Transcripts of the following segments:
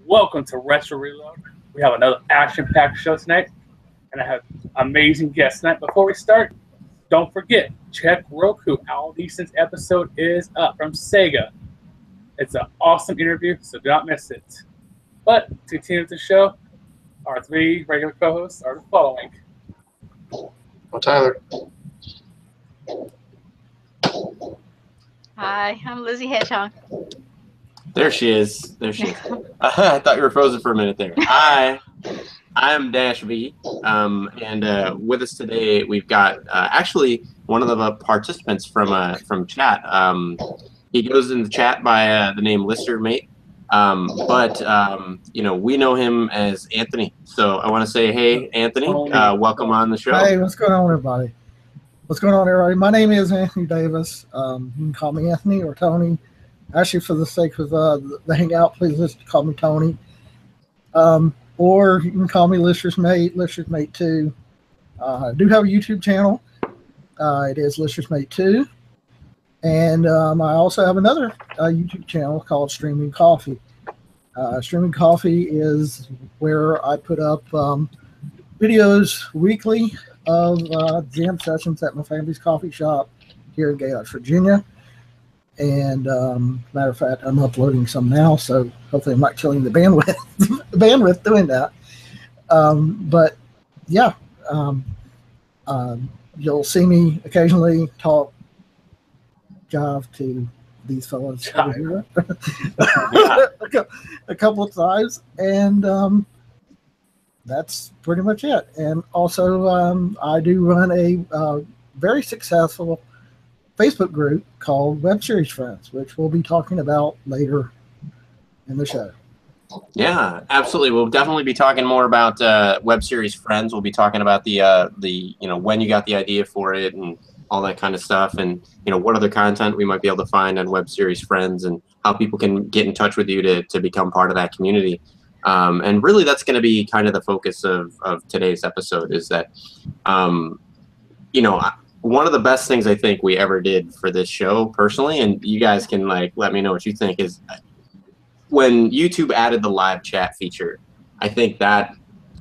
welcome to Retro Reload. We have another action-packed show tonight, and I have amazing guests tonight. Before we start, don't forget, check Roku. Our recent episode is up from Sega. It's an awesome interview, so do not miss it. But to continue with the show, our three regular co-hosts are the following. Well, Tyler. Hi, I'm Lizzie Hedgehog. There she is. There she is. I thought you were frozen for a minute there. Hi, I'm Dash V, and with us today we've got actually one of the participants from chat. He goes in the chat by the name Listersmate, but you know, we know him as Anthony. So I want to say, hey, Anthony, welcome on the show. Hey, what's going on, everybody? What's going on, everybody? My name is Anthony Davis. You can call me Anthony or Tony. Actually, for the sake of the hangout, please just call me Tony. Or you can call me Listersmate, Listersmate 2. I do have a YouTube channel. It is Listersmate 2. And I also have another YouTube channel called Streaming Coffee. Streaming Coffee is where I put up videos weekly of jam sessions at my family's coffee shop here in Gaylock, Virginia. And matter of fact, I'm uploading some now, so hopefully I'm not killing the bandwidth doing that. But yeah, you'll see me occasionally talk jive to these fellows over here a couple of times, and that's pretty much it. And also, I do run a very successful Facebook group called Web Series Friends, which we'll be talking about later in the show. Yeah, absolutely. We'll definitely be talking more about Web Series Friends. We'll be talking about the you know, when you got the idea for it and all that kind of stuff, and you know, what other content we might be able to find on Web Series Friends, and how people can get in touch with you to become part of that community. And really, that's going to be kind of the focus of today's episode, is that you know, one of the best things I think we ever did for this show personally, and you guys can like let me know what you think, is when YouTube added the live chat feature. I think that,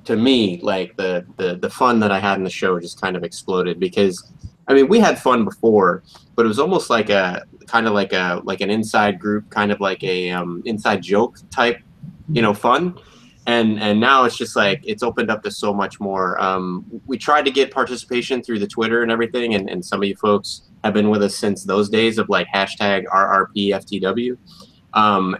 to me, like the fun that I had in the show just kind of exploded, because I mean, we had fun before, but it was almost like a kind of like an inside group, kind of like a inside joke type, you know, fun. And now it's just like, it's opened up to so much more. We tried to get participation through the Twitter and everything, and some of you folks have been with us since those days of like hashtag RRP FTW.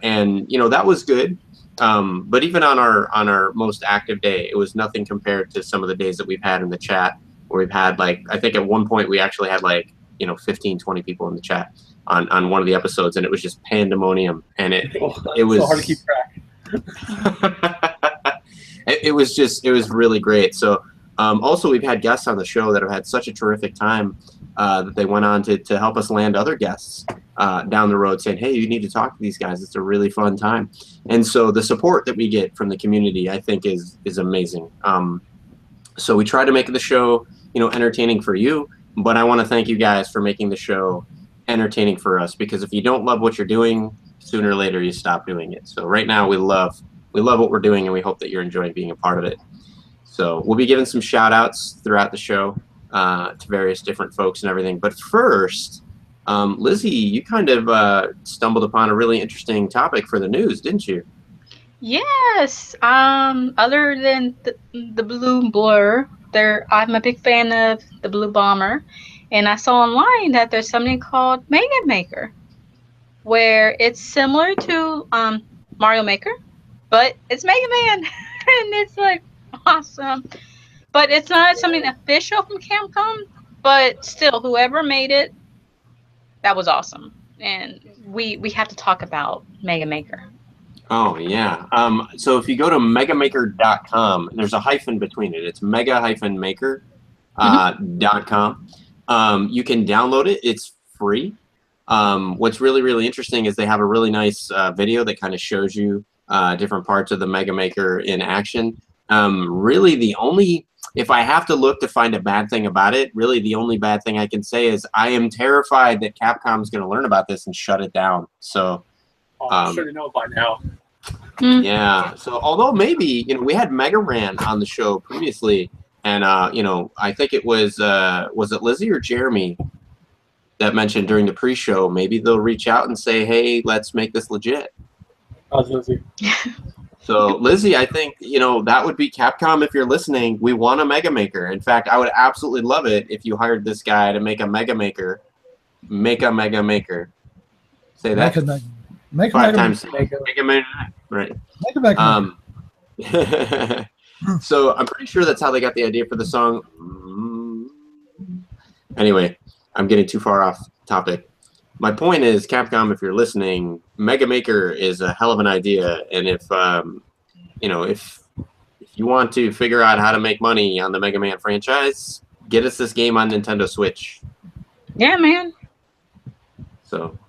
And you know, that was good. But even on our most active day, it was nothing compared to some of the days that we've had in the chat, where we've had like, I think at one point we actually had like, you know, 15, 20 people in the chat on one of the episodes, and it was just pandemonium. And it was so hard to keep track. It was really great. So also, we've had guests on the show that have had such a terrific time that they went on to help us land other guests down the road, saying, hey, you need to talk to these guys. It's a really fun time. And so the support that we get from the community, I think, is amazing. So we try to make the show, you know, entertaining for you, but I want to thank you guys for making the show entertaining for us, because if you don't love what you're doing, sooner or later you stop doing it. So right now we love what we're doing, and we hope that you're enjoying being a part of it. So we'll be giving some shout outs throughout the show to various different folks and everything. But first, Lizzie, you kind of stumbled upon a really interesting topic for the news, didn't you? Yes. Other than the Blue Blur, I'm a big fan of the Blue Bomber, and I saw online that there's something called Mega Maker, where it's similar to Mario Maker, but it's Mega Man, and it's like awesome. But it's not something official from Capcom, but still, whoever made it, that was awesome. And we have to talk about Mega Maker. Oh, yeah. So if you go to megamaker.com, there's a hyphen between it. It's mega-maker.com. You can download it. It's free. What's really, really interesting is they have a really nice video that kind of shows you different parts of the Mega Maker in action. Really, the only, if I have to look to find a bad thing about it, really the only bad thing I can say is I am terrified that Capcom's going to learn about this and shut it down. So I'm sure they know by now. Yeah. So although maybe we had Mega Ran on the show previously, and I think it was it Lizzie or Jeremy that mentioned during the pre-show, maybe they'll reach out and say, hey, let's make this legit. How's Lizzie? So Lizzie, I think that would be Capcom. If you're listening, we want a Mega Maker. In fact, I would absolutely love it if you hired this guy to make a Mega Maker. Make a Mega Maker. Say that Make a five Mega times. Maker. Make a Mega. Right. Make a Mega Maker. So I'm pretty sure that's how they got the idea for the song. Anyway, I'm getting too far off topic. My point is, Capcom, if you're listening, Mega Maker is a hell of an idea, and if you want to figure out how to make money on the Mega Man franchise, get us this game on Nintendo Switch. Yeah, man. So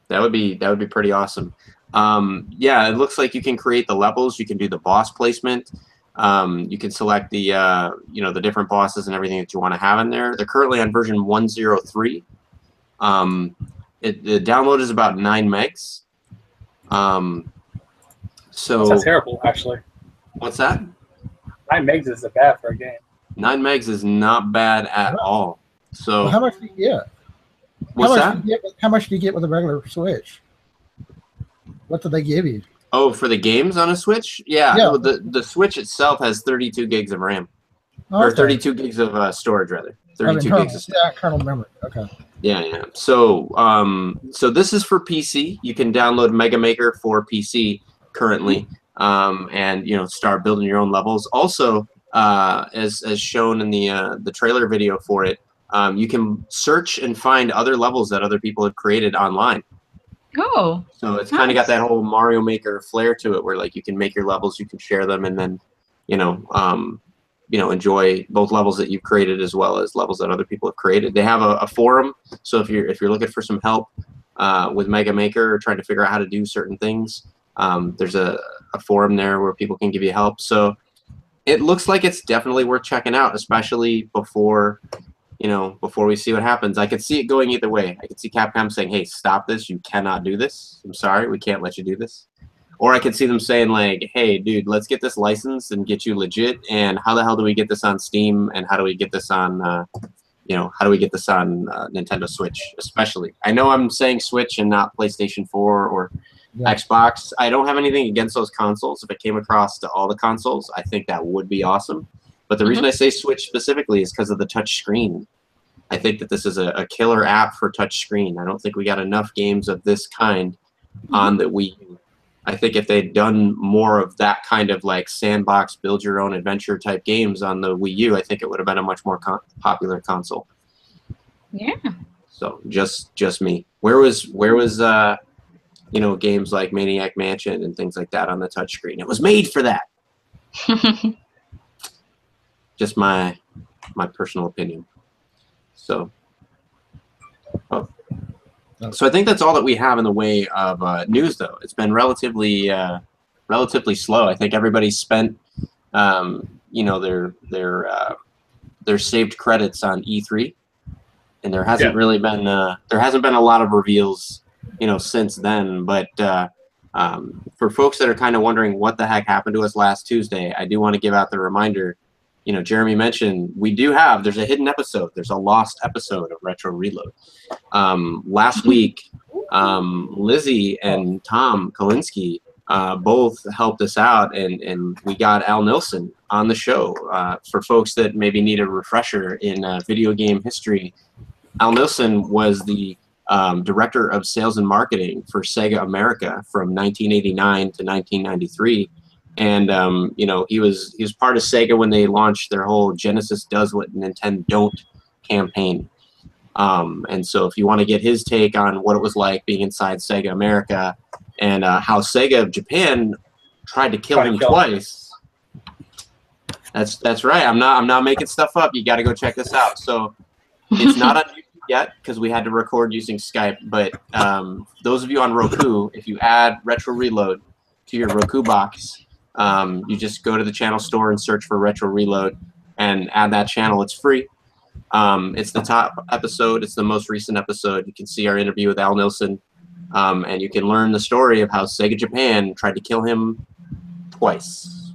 that would be pretty awesome. Yeah, it looks like you can create the levels, you can do the boss placement, you can select the the different bosses and everything that you want to have in there. They're currently on version 1.03. The download is about 9 megs. So That's terrible, actually. What's that? 9 megs is bad for a game. 9 megs is not bad at all. So Well, how much do you get? what's that? How much do you get with a regular Switch? What do they give you? Oh, for the games on a Switch? Yeah. Yeah. Well, the Switch itself has 32 gigs of RAM. Or 32 gigs of storage, rather. 32 gigs of storage. Yeah, kernel memory. Okay. Yeah. So, so this is for PC. You can download Mega Maker for PC currently, and start building your own levels. Also, as shown in the trailer video for it, you can search and find other levels that other people have created online. Oh. So it's kind of got that whole Mario Maker flair to it, where like you can make your levels, you can share them, and then enjoy both levels that you've created as well as levels that other people have created. They have a forum, so if you're looking for some help with Mega Maker or trying to figure out how to do certain things, there's a forum there where people can give you help. So it looks like it's definitely worth checking out, especially before we see what happens. I could see it going either way. I could see Capcom saying, hey, stop this, you cannot do this, I'm sorry, we can't let you do this. Or I could see them saying like, hey, dude, let's get this licensed and get you legit. And how the hell do we get this on Steam? And how do we get this on, Nintendo Switch, especially? I know I'm saying Switch and not PlayStation 4 or Xbox. I don't have anything against those consoles. If it came across to all the consoles, I think that would be awesome. But the reason I say Switch specifically is because of the touch screen. I think that this is a killer app for touch screen. I don't think we got enough games of this kind on the Wii U. I think if they'd done more of that kind of like sandbox, build your own adventure type games on the Wii U, I think it would have been a much more popular console. Yeah. So just me. Where was games like Maniac Mansion and things like that on the touchscreen? It was made for that. Just my personal opinion. So. So I think that's all that we have in the way of news, though. It's been relatively slow. I think everybody's spent, their saved credits on E3, and there hasn't really been a lot of reveals, since then. But for folks that are kind of wondering what the heck happened to us last Tuesday, I do want to give out the reminder. Jeremy mentioned there's a hidden episode. There's a lost episode of Retro Reload. Last week, Lizzie and Tom Kalinsky both helped us out, and we got Al Nilsson on the show. For folks that maybe need a refresher in video game history, Al Nilsson was the director of sales and marketing for Sega America from 1989 to 1993. And he was part of Sega when they launched their whole Genesis does what Nintendo don't campaign. And so if you want to get his take on what it was like being inside Sega America and how Sega of Japan tried to kill him twice. That's right. I'm not making stuff up. You got to go check this out. So it's not on YouTube yet because we had to record using Skype. But those of you on Roku, if you add Retro Reload to your Roku box, you just go to the channel store and search for Retro Reload and add that channel. It's free. It's the top episode. It's the most recent episode. You can see our interview with Al Nilsson. and you can learn the story of how Sega Japan tried to kill him twice.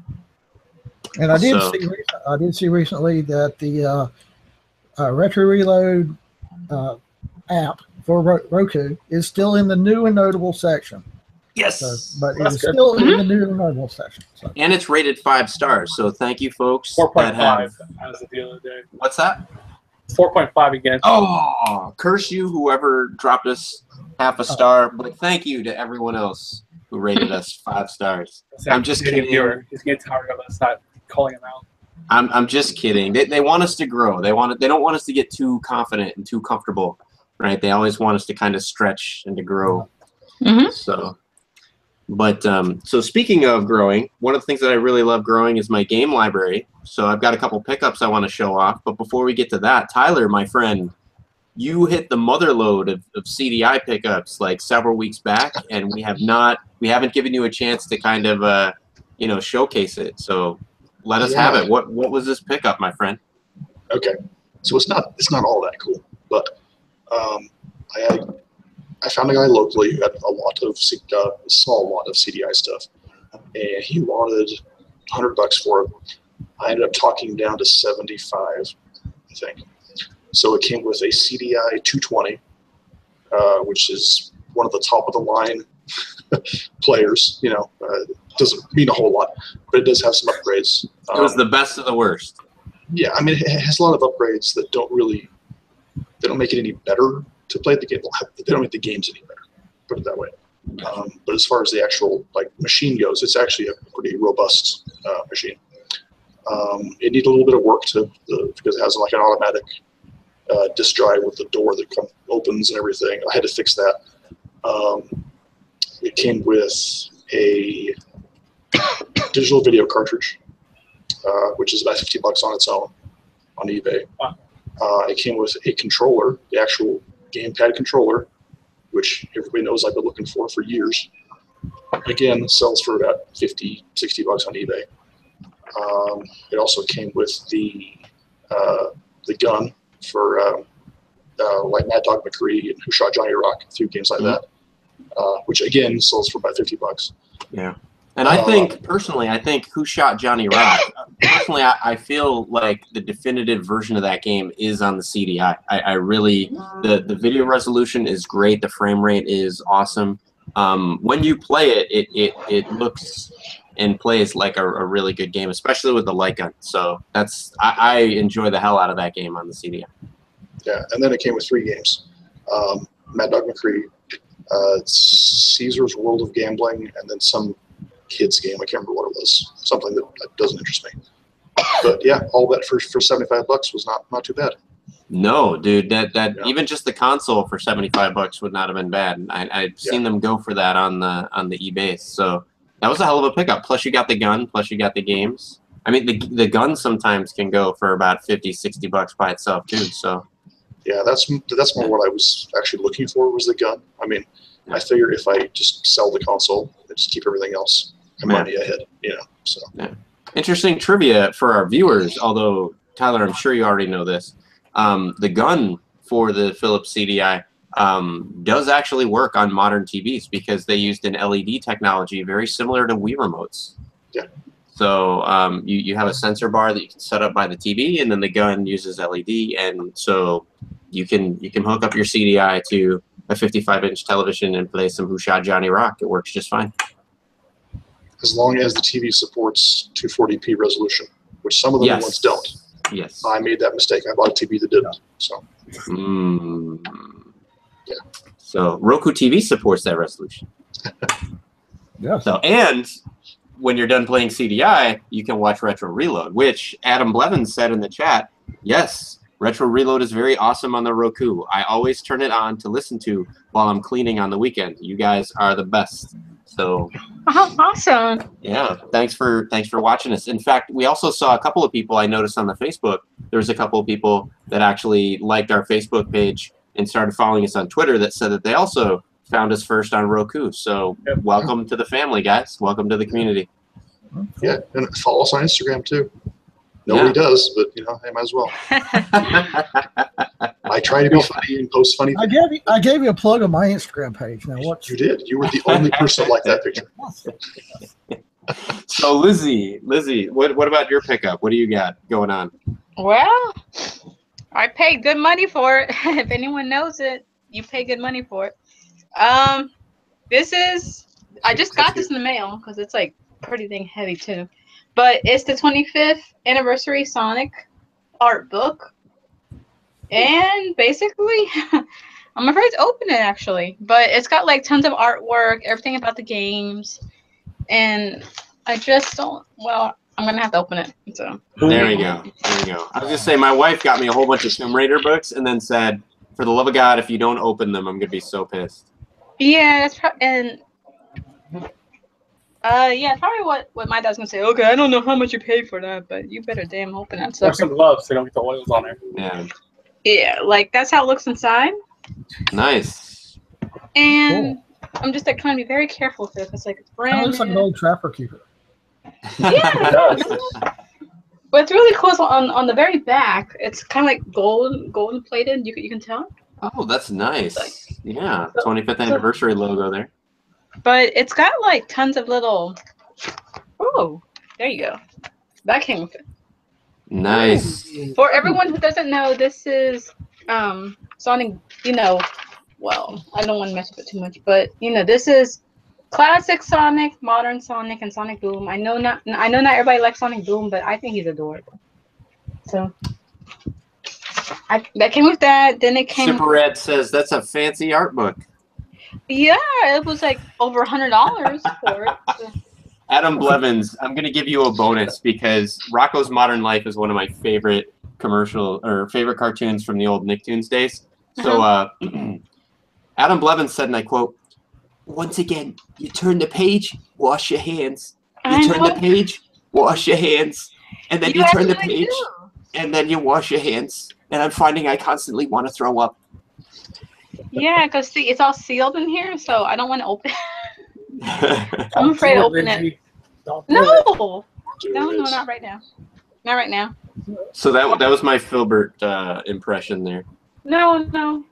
And I did see recently that the Retro Reload app for Roku is still in the new and notable section. Yes, So, but That's it's good. still in the new and notable section. So. and it's rated 5 stars. So thank you, folks. 4.5 as of the other day. What's that? 4.5 again. Oh, curse you, whoever dropped us half a star. But thank you to everyone else who rated us 5 stars. I'm just kidding. He's getting tired of us not calling him out. I'm just kidding. They want us to grow. They don't want us to get too confident and too comfortable, right? They always want us to kind of stretch and to grow. So, but so speaking of growing, one of the things that I really love growing is my game library. So I've got a couple pickups I want to show off. But before we get to that, Tyler, my friend, you hit the mother load of CDI pickups like several weeks back, and we haven't given you a chance to kind of showcase it. So let us have it. What was this pickup, my friend? Okay, so it's not all that cool, but I found a guy locally who had a small lot of CDI stuff, and he wanted $100 for it. I ended up talking down to 75, I think. So it came with a CDI 220, which is one of the top of the line players. Doesn't mean a whole lot, but it does have some upgrades. It was the best of the worst. Yeah, I mean, it has a lot of upgrades that don't make it any better to play the game. They don't make the games any better, put it that way. But as far as the actual machine goes, it's actually a pretty robust machine. It needed a little bit of work because it has an automatic disk drive with the door that opens and everything. I had to fix that. It came with a digital video cartridge, which is about $50 on its own on eBay. Wow. It came with a controller, the actual gamepad controller, which everybody knows I've been looking for years. Again, sells for about $50, $60 on eBay. It also came with the gun for like Mad Dog McCree and Who Shot Johnny Rock, a few games like that, which again sells for about $50. Yeah. And I think, personally, Who Shot Johnny Rock, personally, I feel like the definitive version of that game is on the CDI. I really, the video resolution is great. The frame rate is awesome. When you play it, it looks and plays like a really good game, especially with the light gun. So I enjoy the hell out of that game on the CDI. Yeah, and then it came with 3 games. Mad Dog McCree, Caesar's World of Gambling, and then some kids game. I can't remember what it was. Something that doesn't interest me. But yeah, all that for $75 was not too bad. No, dude, that even just the console for $75 would not have been bad. I've seen them go for that on the eBay. So that was a hell of a pickup. Plus you got the gun, plus you got the games. I mean, the gun sometimes can go for about $50-$60 by itself too. So yeah, that's more what I was actually looking for, was the gun. I mean, I figure if I just sell the console and just keep everything else, I'm money ahead, So interesting trivia for our viewers. Although Tyler, I'm sure you already know this. The gun for the Philips CDI does actually work on modern TVs because they used an LED technology very similar to Wii remotes. Yeah. So you have a sensor bar that you can set up by the TV, and then the gun uses LED, and so you can hook up your CDI to a 55-inch television and play some Who Shot Johnny Rock. It works just fine. As long as the TV supports 240p resolution, which some of the ones don't. Yes. I made that mistake. I bought a TV that didn't. So. Yeah. So Roku TV supports that resolution. Yes. So, and when you're done playing CDI, you can watch Retro Reload, which Adam Blevins said in the chat, yes, Retro Reload is very awesome on the Roku. I always turn it on to listen to while I'm cleaning on the weekend. You guys are the best. So awesome. Yeah, thanks for watching us. In fact, we also saw a couple of people I noticed on the Facebook. There was a couple of people that actually liked our Facebook page and started following us on Twitter that said that they also found us first on Roku. So welcome to the family, guys. Welcome to the community. Yeah, and follow us on Instagram too. Nobody does, but I might as well. I try to be funny and post funny things. I gave you a plug on my Instagram page. Now what? You did. You were the only person that liked that picture. So Lizzie, what about your pickup? What do you got going on? Well, I paid good money for it. If anyone knows it, you pay good money for it. This is, I just got this in the mail because it's like pretty dang heavy too. But it's the 25th anniversary Sonic art book. And basically, I'm afraid to open it actually. But it's got like tons of artwork, everything about the games. And I just don't, well, I'm going to have to open it. So There we go. I was just saying, my wife got me a whole bunch of Tomb Raider books and then said, for the love of God, if you don't open them, I'm going to be so pissed. Yeah, that's probably, and yeah, probably what my dad's gonna say. Okay, I don't know how much you paid for that, but you better damn open that There's stuff. some gloves so you don't get the oils on there. Yeah. Yeah, like that's how it looks inside. Nice. And I'm just like trying to be very careful with it. It's like it's It brand looks like an new. old trapper keeper. Yeah, but it's really cool. So on the very back, it's kind of like golden plated. You can tell. Oh, that's nice. Yeah, So- 25th anniversary logo there. But it's got like tons of little. Oh, there you go. That came with it. Nice. For everyone who doesn't know, this is Sonic. You know, well, I don't want to mess with it too much, but you know, this is classic Sonic, modern Sonic, and Sonic Boom. I know not everybody likes Sonic Boom, but I think he's adorable. So that came with that. Then it came. Super Red says that's a fancy art book. Yeah, it was like over $100 for it. So. Adam Blevins, I'm going to give you a bonus because Rocco's Modern Life is one of my favorite favorite cartoons from the old Nicktoons days. So Adam Blevins said, and I quote, "Once again, you turn the page, wash your hands. You turn the page, wash your hands. And then you turn the page, and then you wash your hands. And I'm finding I constantly want to throw up." Yeah, because see, it's all sealed in here, so I don't want to open it. I'm afraid to open it. Don't do it. No, not right now. Not right now. So that was my Filbert impression there. No,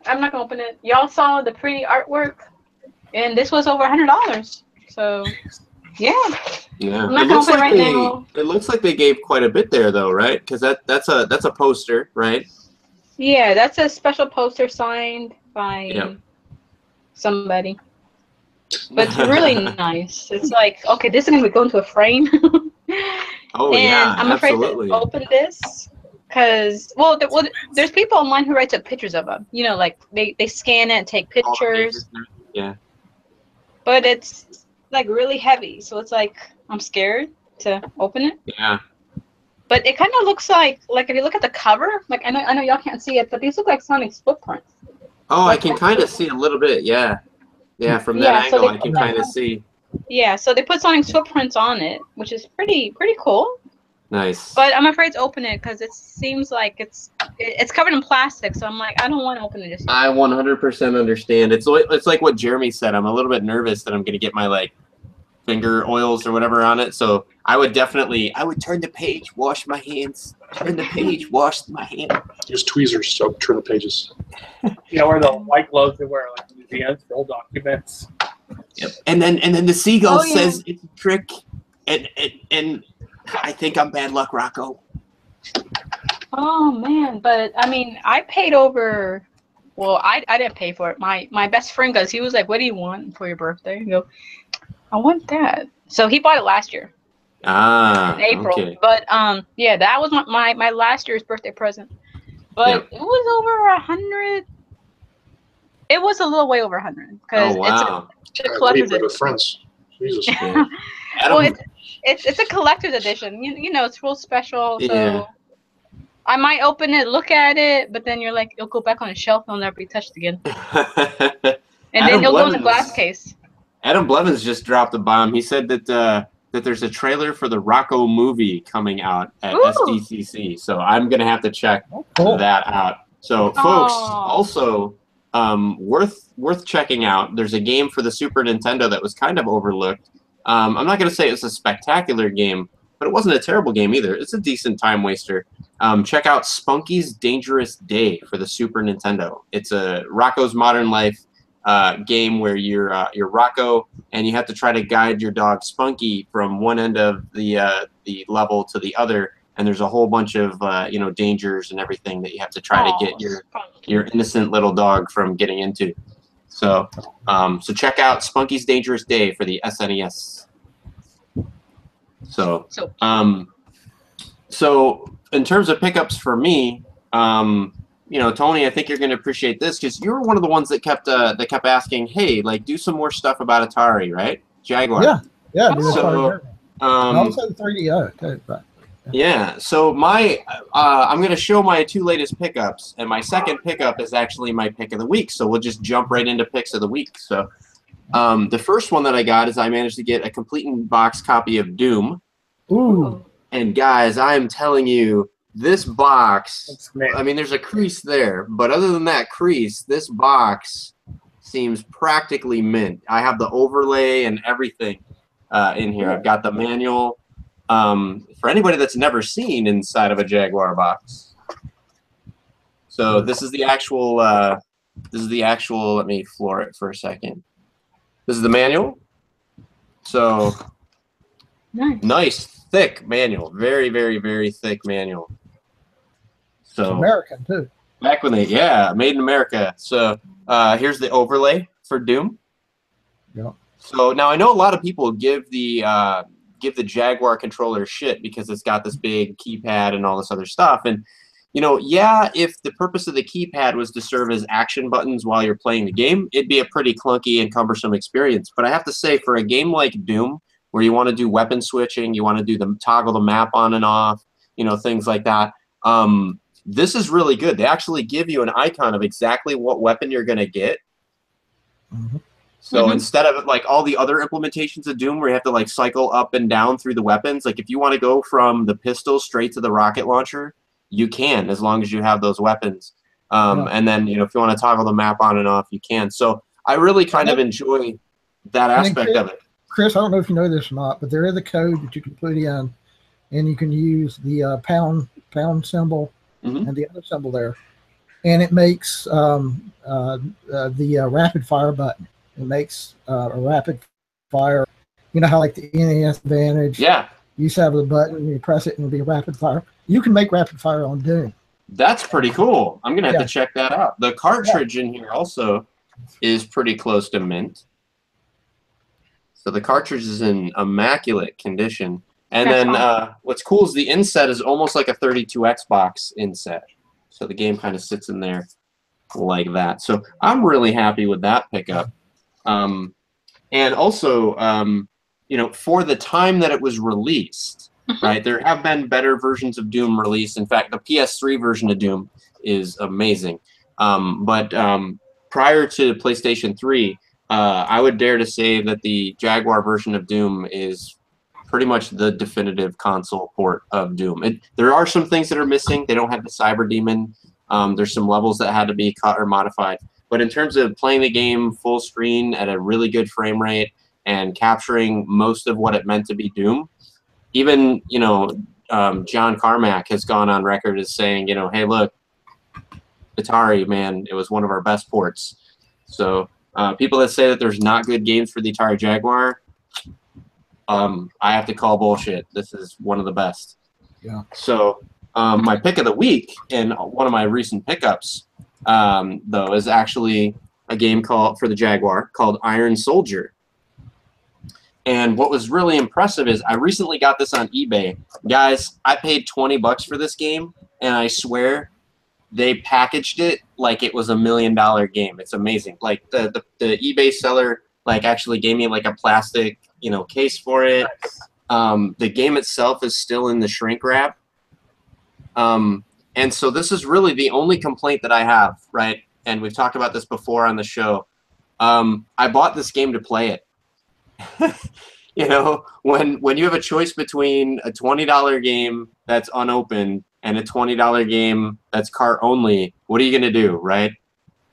I'm not gonna open it. Y'all saw the pretty artwork, and this was over $100. So, yeah. Yeah, I'm not gonna open it right now. It looks like they gave quite a bit there, though, right? Because that's a poster, right? Yeah, that's a special poster signed by somebody. But it's really nice. It's like, okay, this is gonna go into a frame. Oh and yeah, I'm afraid absolutely. to open this because, there's people online who write up pictures of them. You know, like they scan it and take All the pictures. pages there. Yeah. But it's like really heavy, so it's like I'm scared to open it. Yeah. But it kind of looks like if you look at the cover, like I know y'all can't see it, but these look like Sonic's footprints. Oh, I can kind of see a little bit. Yeah. Yeah, from that Yeah, so angle, they I can put kind of see. Yeah, so they put Sonic's footprints on it, which is pretty cool. Nice. But I'm afraid to open it because it seems like it's covered in plastic. So I'm like, I don't want to open it. I 100% understand. It's like what Jeremy said. I'm a little bit nervous that I'm going to get my like finger oils or whatever on it. So I would turn the page, wash my hands. Turn the page, wash my hands. Use tweezers to turn the pages. You know, wear the white gloves they wear like museums for old documents. Yep. And then the seagull yeah. says it's a trick, and I think I'm bad luck, Rocco. Oh man, but I mean, I paid over. Well, I didn't pay for it. My best friend goes. He was like, "What do you want for your birthday?" I go, "I want that." So he bought it last year. In April. Okay. But yeah, that was my last year's birthday present. But it was over 100. It was a little way over 100 because it's a collector's edition. With friends. Jesus. Yeah. Well, it's a collector's edition. You know, it's real special. So Yeah. I might open it, look at it, but then you're like, it'll go back on the shelf and it'll never be touched again. And then it'll go in the glass case. Adam Blevins just dropped a bomb. He said that there's a trailer for the Rocco movie coming out at SDCC. So I'm gonna have to check that out. So folks, also worth checking out. There's a game for the Super Nintendo that was kind of overlooked. I'm not gonna say it's a spectacular game, but it wasn't a terrible game either. It's a decent time waster. check out Spunky's Dangerous Day for the Super Nintendo. It's a Rocco's Modern Life game where you're Rocco, and you have to try to guide your dog Spunky from one end of the level to the other. And there's a whole bunch of dangers and everything that you have to try to get your innocent little dog from getting into. So so check out Spunky's Dangerous Day for the SNES. So in terms of pickups for me, Tony, I think you're going to appreciate this because you were one of the ones that kept asking, hey, like, do some more stuff about Atari, right? Jaguar. Yeah. So, also the 3DO too, but. Yeah, so I'm going to show my 2 latest pickups, and my second pickup is actually my pick of the week, so we'll just jump right into picks of the week. So the first one that I got is I managed to get a complete in-box copy of Doom. Ooh. And guys, I am telling you, this box, I mean, there's a crease there, but other than that crease, this box seems practically mint. I have the overlay and everything in here. I've got the manual. For anybody that's never seen inside of a Jaguar box. So this is the actual, let me floor it for a second. This is the manual. So nice thick manual. Very, very, very thick manual. So it's American too. Back when made in America. So here's the overlay for Doom. Yeah. So now I know a lot of people give the Jaguar controller shit because it's got this big keypad and all this other stuff. And, if the purpose of the keypad was to serve as action buttons while you're playing the game, it'd be a pretty clunky and cumbersome experience. But I have to say, for a game like Doom, where you want to do weapon switching, you want to do toggle the map on and off, things like that, this is really good. They actually give you an icon of exactly what weapon you're going to get. Mm-hmm. So instead of like all the other implementations of Doom where you have to like cycle up and down through the weapons, like if you want to go from the pistol straight to the rocket launcher, you can, as long as you have those weapons. And then, if you want to toggle the map on and off, you can. So I really kind of enjoy that aspect of it. Chris, I don't know if you know this or not, but there is a code that you can put in, and you can use the pound symbol and the other symbol there, and it makes the rapid fire button. It makes a rapid fire. You know how like the NES Advantage? Yeah. You used to have the button, and you press it, and it'll be a rapid fire. You can make rapid fire on Doom. That's pretty cool. I'm going to have to check that out. The cartridge in here also is pretty close to mint. So the cartridge is in immaculate condition. And then what's cool is the inset is almost like a 32X box inset. So the game kind of sits in there like that. So I'm really happy with that pickup. And also, for the time that it was released, right, there have been better versions of Doom released. In fact, the PS3 version of Doom is amazing. But prior to PlayStation 3, I would dare to say that the Jaguar version of Doom is pretty much the definitive console port of Doom. There are some things that are missing. They don't have the Cyber Demon. There's some levels that had to be cut or modified. But in terms of playing the game full screen at a really good frame rate and capturing most of what it meant to be Doom, even, John Carmack has gone on record as saying, hey, look, Atari, man, it was one of our best ports. So people that say that there's not good games for the Atari Jaguar, I have to call bullshit. This is one of the best. Yeah. So my pick of the week and one of my recent pickups, though, is actually a game for the Jaguar called Iron Soldier. And what was really impressive is I recently got this on eBay. Guys, I paid $20 for this game, and I swear they packaged it like it was $1 million game. It's amazing. Like the eBay seller actually gave me like a plastic case for it. The game itself is still in the shrink wrap. And so this is really the only complaint that I have, right? And we've talked about this before on the show. I bought this game to play it. When you have a choice between a $20 game that's unopened and a $20 game that's cart only, what are you going to do, right?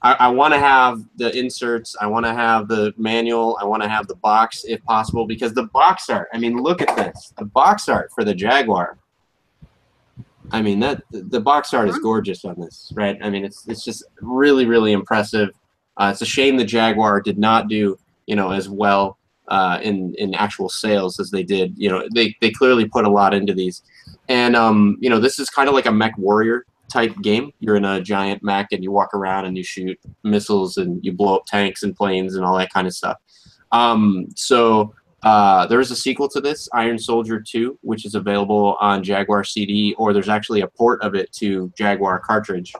I want to have the inserts. I want to have the manual. I want to have the box if possible, because the box art, I mean, look at this. The box art for the Jaguar I mean, that the box art is gorgeous on this, right? I mean, it's just really, really impressive. It's a shame the Jaguar did not do, as well in actual sales as they did. They clearly put a lot into these. And, this is kind of like a mech warrior type game. You're in a giant mech and you walk around and you shoot missiles and you blow up tanks and planes and all that kind of stuff. There is a sequel to this, Iron Soldier 2, which is available on Jaguar CD, or there's actually a port of it to Jaguar cartridge.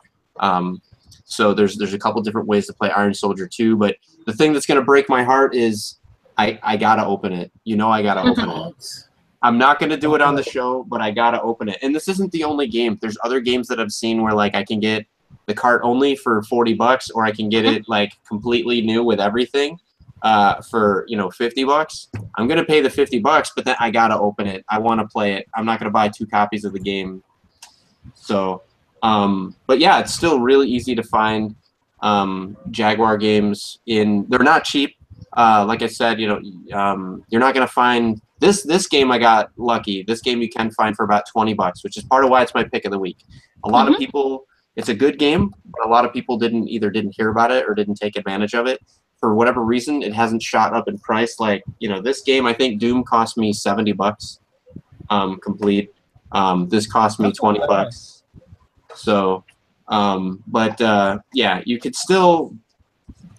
So there's a couple different ways to play Iron Soldier 2, but the thing that's going to break my heart is I got to open it. I got to open it. I'm not going to do it on the show, but I got to open it. And this isn't the only game. There's other games that I've seen where, like, I can get the cart only for $40, or I can get it, like, completely new with everything. For $50. I'm gonna pay the $50, but then I gotta open it. I want to play it. I'm not gonna buy 2 copies of the game. So, but yeah, it's still really easy to find Jaguar games. They're not cheap. Like I said, you're not gonna find this game. I got lucky. This game you can find for about $20, which is part of why it's my pick of the week. A lot of people. It's a good game, but a lot of people either didn't hear about it or didn't take advantage of it. For whatever reason, it hasn't shot up in price. Like, this game, I think Doom cost me $70 complete. This cost me $20. So, yeah, you could still,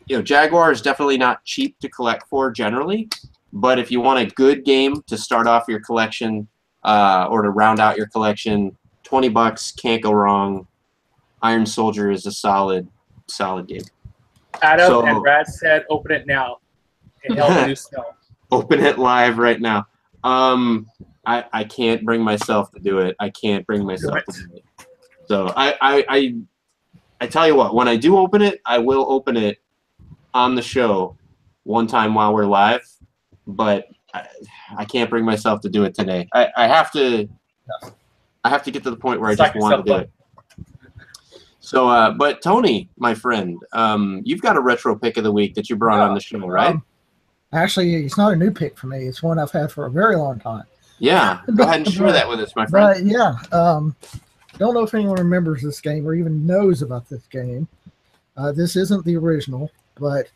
Jaguar is definitely not cheap to collect for generally, but if you want a good game to start off your collection or to round out your collection, $20 can't go wrong. Iron Soldier is a solid game. Adam and Brad said, "Open it now." Inhale the new smell. Open it live right now. I can't bring myself to do it. I can't bring myself to do it. So I tell you what. When I do open it, I will open it on the show one time while we're live. But I can't bring myself to do it today. I have to. I have to get to the point where I just want to do it. So, but Tony, my friend, you've got a retro pick of the week that you brought on the show, right? Actually, it's not a new pick for me. It's one I've had for a very long time. Yeah, go ahead and share that with us, my friend. But yeah, don't know if anyone remembers this game or even knows about this game. This isn't the original, but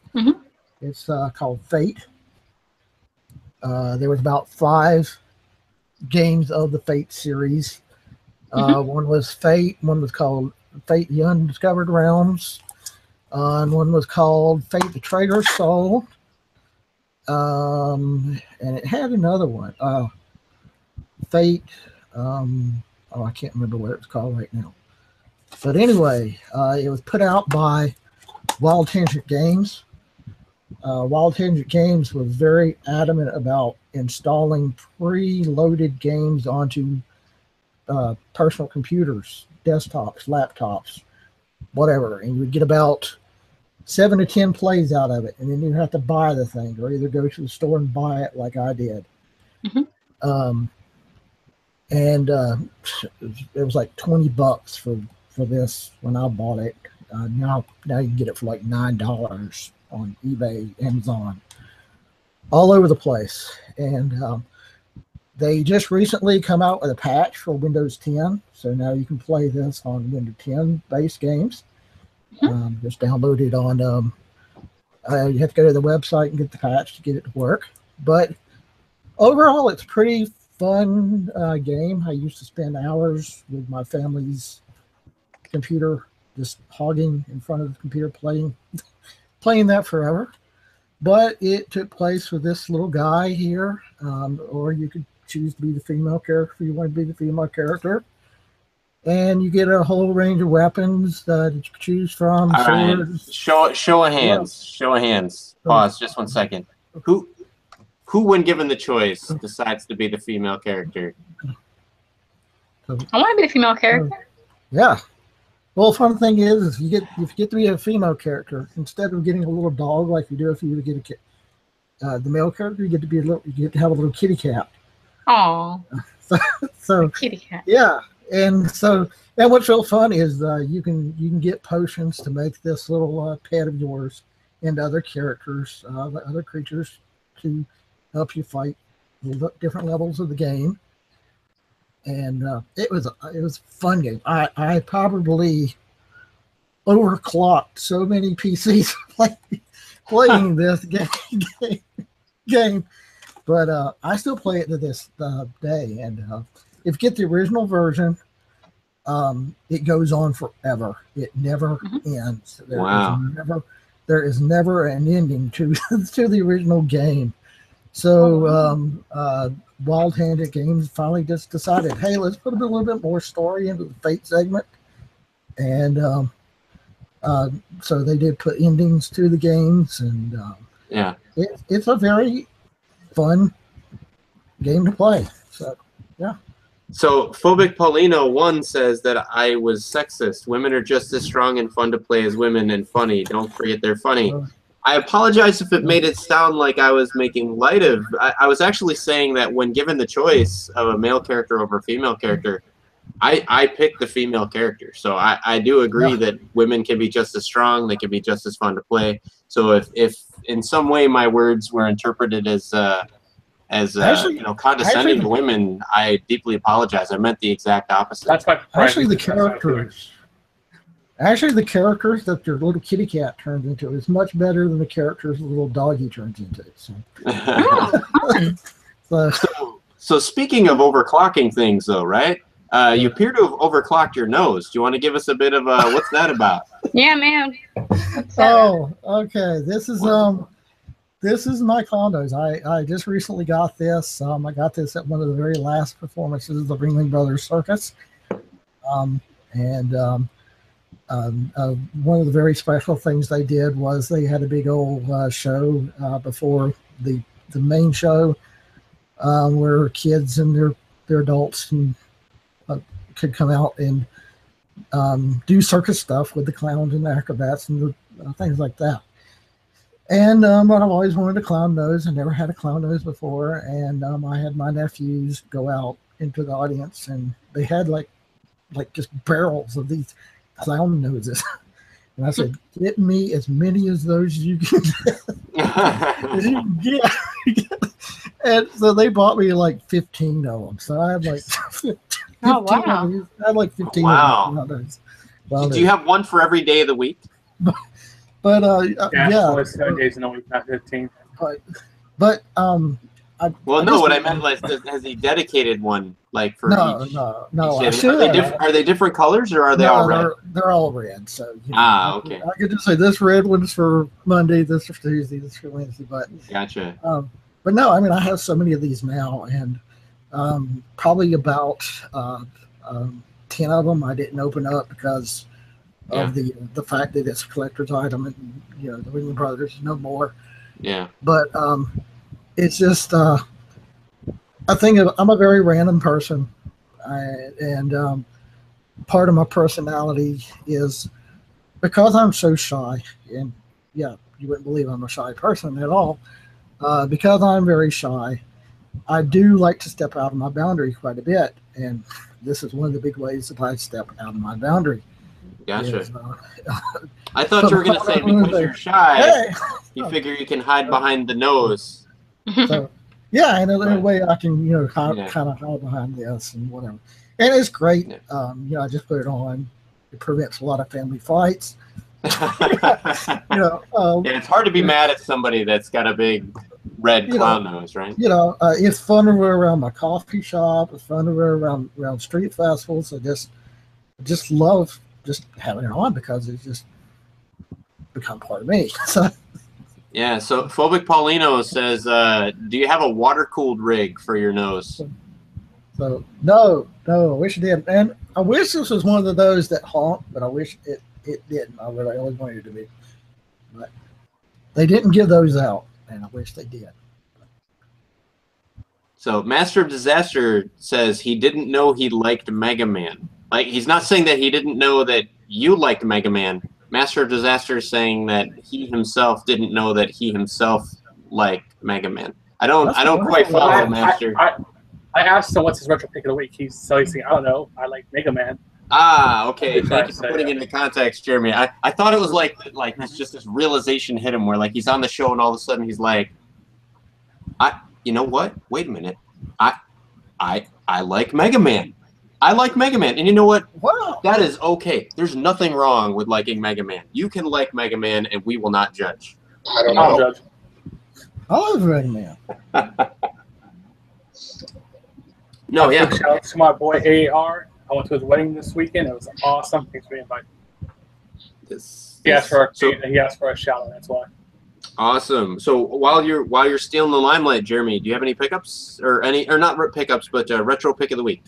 it's called Fate. There was about 5 games of the Fate series. One was Fate. One was called Fate: The Undiscovered Realms. And one was called Fate: The Traitor's Soul. And it had another one. Fate. I can't remember what it's called right now. But anyway, it was put out by Wild Tangent Games. Wild Tangent Games was very adamant about installing pre-loaded games onto personal computers, desktops, laptops, whatever, and you would get about 7 to 10 plays out of it, and then you have to buy the thing, or either go to the store and buy it like I did. And it was like $20 for this when I bought it. Now you can get it for like $9 on eBay, Amazon, all over the place. And they just recently come out with a patch for Windows 10, so now you can play this on Windows 10 based games. Just download it on. You have to go to the website and get the patch to get it to work. But overall, it's a pretty fun game. I used to spend hours with my family's computer, just hogging in front of the computer, playing that forever. But it took place with this little guy here, or you could choose to be the female character if you want to be the female character. And you get a whole range of weapons that you can choose from. All right. Show of hands. Show of hands. Pause just 1 second. Who, when given the choice, decides to be the female character? I want to be the female character. Yeah. Well, fun thing is, if you get to be a female character, instead of getting a little dog like you do if you were to get the male character, you get to have a little kitty cat. Aww. So kitty cat. Yeah. And what's real fun is you can get potions to make this little pet of yours into other characters, other creatures to help you fight different levels of the game. and it was a fun game. I probably overclocked so many PCs playing this game, but I still play it to this day. And if you get the original version, it goes on forever. It never ends. There is never an ending to the original game. So Wild Handed Games finally just decided, hey, let's put a little bit more story into the Fate segment. And so they did put endings to the games. And it's a very fun game to play. So, yeah. So Phobic Paulino 1 says that I was sexist. Women are just as strong and fun to play as women and funny. Don't forget they're funny. I apologize if it made it sound like I was making light of. I was actually saying that when given the choice of a male character over a female character, I picked the female character. So I do agree that women can be just as strong. They can be just as fun to play. So if in some way my words were interpreted as condescending to women, I deeply apologize. I meant the exact opposite. That's why the characters that your little kitty cat turns into is much better than the characters the little doggy turns into. So speaking of overclocking things, though, right? You appear to have overclocked your nose. Do you want to give us a bit of what's that about? Yeah, man. Oh, okay. This is my condos. I just recently got this. I got this at one of the very last performances of the Ringling Brothers Circus. One of the very special things they did was they had a big old show before the main show where kids and their adults could come out and do circus stuff with the clowns and the acrobats and the things like that. And but I've always wanted a clown nose. I never had a clown nose before. And I had my nephews go out into the audience, and they had like just barrels of these clown noses. And I said, get me as many of those as you can get. And so they bought me like 15 of them. So I had like 15 of these. I had like 15 of those. Did you have one for every day of the week? But yeah, 7 days in a week, not 15. But what I meant was, has he dedicated one like for each? No. Are they different colors or are they all red? They're all red. So okay. I could just say this red one's for Monday, this for Tuesday, this for Wednesday. But gotcha. But no, I mean I have so many of these now, and probably about 10 of them I didn't open up because of the fact that it's a collector's item, and the Ringling Brothers no more. Yeah. But it's just I think I'm a very random person, and part of my personality is because I'm so shy, and you wouldn't believe I'm a shy person at all. Because I'm very shy, I do like to step out of my boundary quite a bit, and this is one of the big ways that I step out of my boundary. Gotcha. I thought you were going to say because you're shy, you figure you can hide behind the nose. So, in a way I can, kind of hide behind this and whatever. And it's great. Yeah. I just put it on. It prevents a lot of family fights. It's hard to be mad at somebody that's got a big red clown nose, right? It's fun to wear around my coffee shop. It's fun to wear around street festivals. I just love just having it on because it's just become part of me. So Phobic Paulino says, do you have a water-cooled rig for your nose? So no, I wish it did. And I wish this was one of those that honk, but I wish it didn't. I really always wanted it to be. But they didn't give those out, and I wish they did. So Master of Disaster says he didn't know he liked Mega Man. Like, he's not saying that he didn't know that you liked Mega Man. Master of Disaster is saying that he himself didn't know that he himself liked Mega Man. I don't quite follow, Master. I asked him what's his retro pick of the week. He's saying, I don't know. I like Mega Man. Okay. Thank you for putting it into context, Jeremy. I thought it was like it's just this realization hit him where like he's on the show and all of a sudden he's like, you know what? Wait a minute. I I like Mega Man. I like Mega Man. And you know what? Wow. That is okay. There's nothing wrong with liking Mega Man. You can like Mega Man, and we will not judge. I don't I'll know. judge. I love Mega Man. No, yeah. Big shout out to my boy AR. I went to his wedding this weekend. It was awesome. Thanks for the invite. He asked for a shout out. That's why. Awesome. So while you're stealing the limelight, Jeremy, do you have any pickups or not pickups, but retro pick of the week?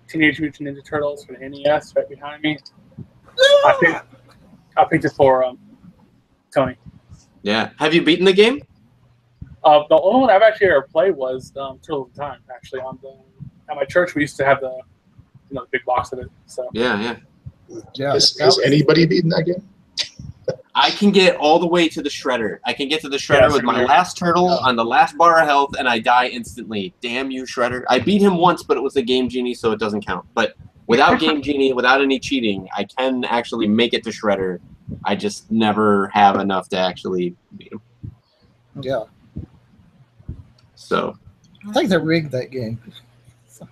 Teenage Mutant Ninja Turtles for the NES right behind me. I picked it for Tony. Yeah. Have you beaten the game? The only one I've actually ever played was Turtles in Time. Actually, at my church we used to have the big box of it. So Yeah. Has anybody beaten that game? I can get all the way to the shredder. I can get to the shredder with my last turtle on the last bar of health, and I die instantly. Damn you, shredder! I beat him once, but it was a Game Genie, so it doesn't count. But without Game Genie, without any cheating, I can actually make it to shredder. I just never have enough to actually beat him. Yeah. So. I think they rigged that game.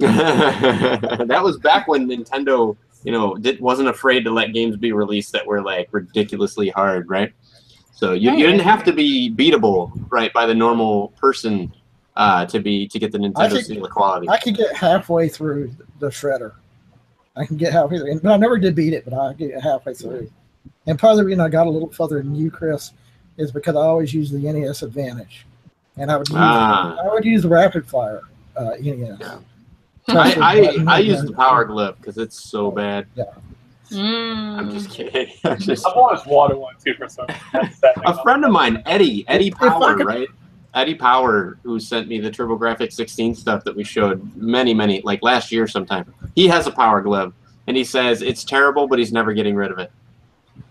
That was back when Nintendo, wasn't afraid to let games be released that were like ridiculously hard, right? So you didn't have to be beatable, right, by the normal person to get the Nintendo seal of quality. I could get halfway through the shredder. I can get halfway through, but I never did beat it. But I get halfway through. And part of the reason I got a little further than you, Chris, is because I always use the NES Advantage, and I would use the Rapid Fire NES. Yeah. I use the Power Glove because it's so bad. Yeah. I'm just kidding. I want this water one too for some. A friend of mine, Eddie Power, right? Eddie Power, who sent me the TurboGrafx 16 stuff that we showed many, like last year sometime. He has a Power Glove, and he says it's terrible, but he's never getting rid of it.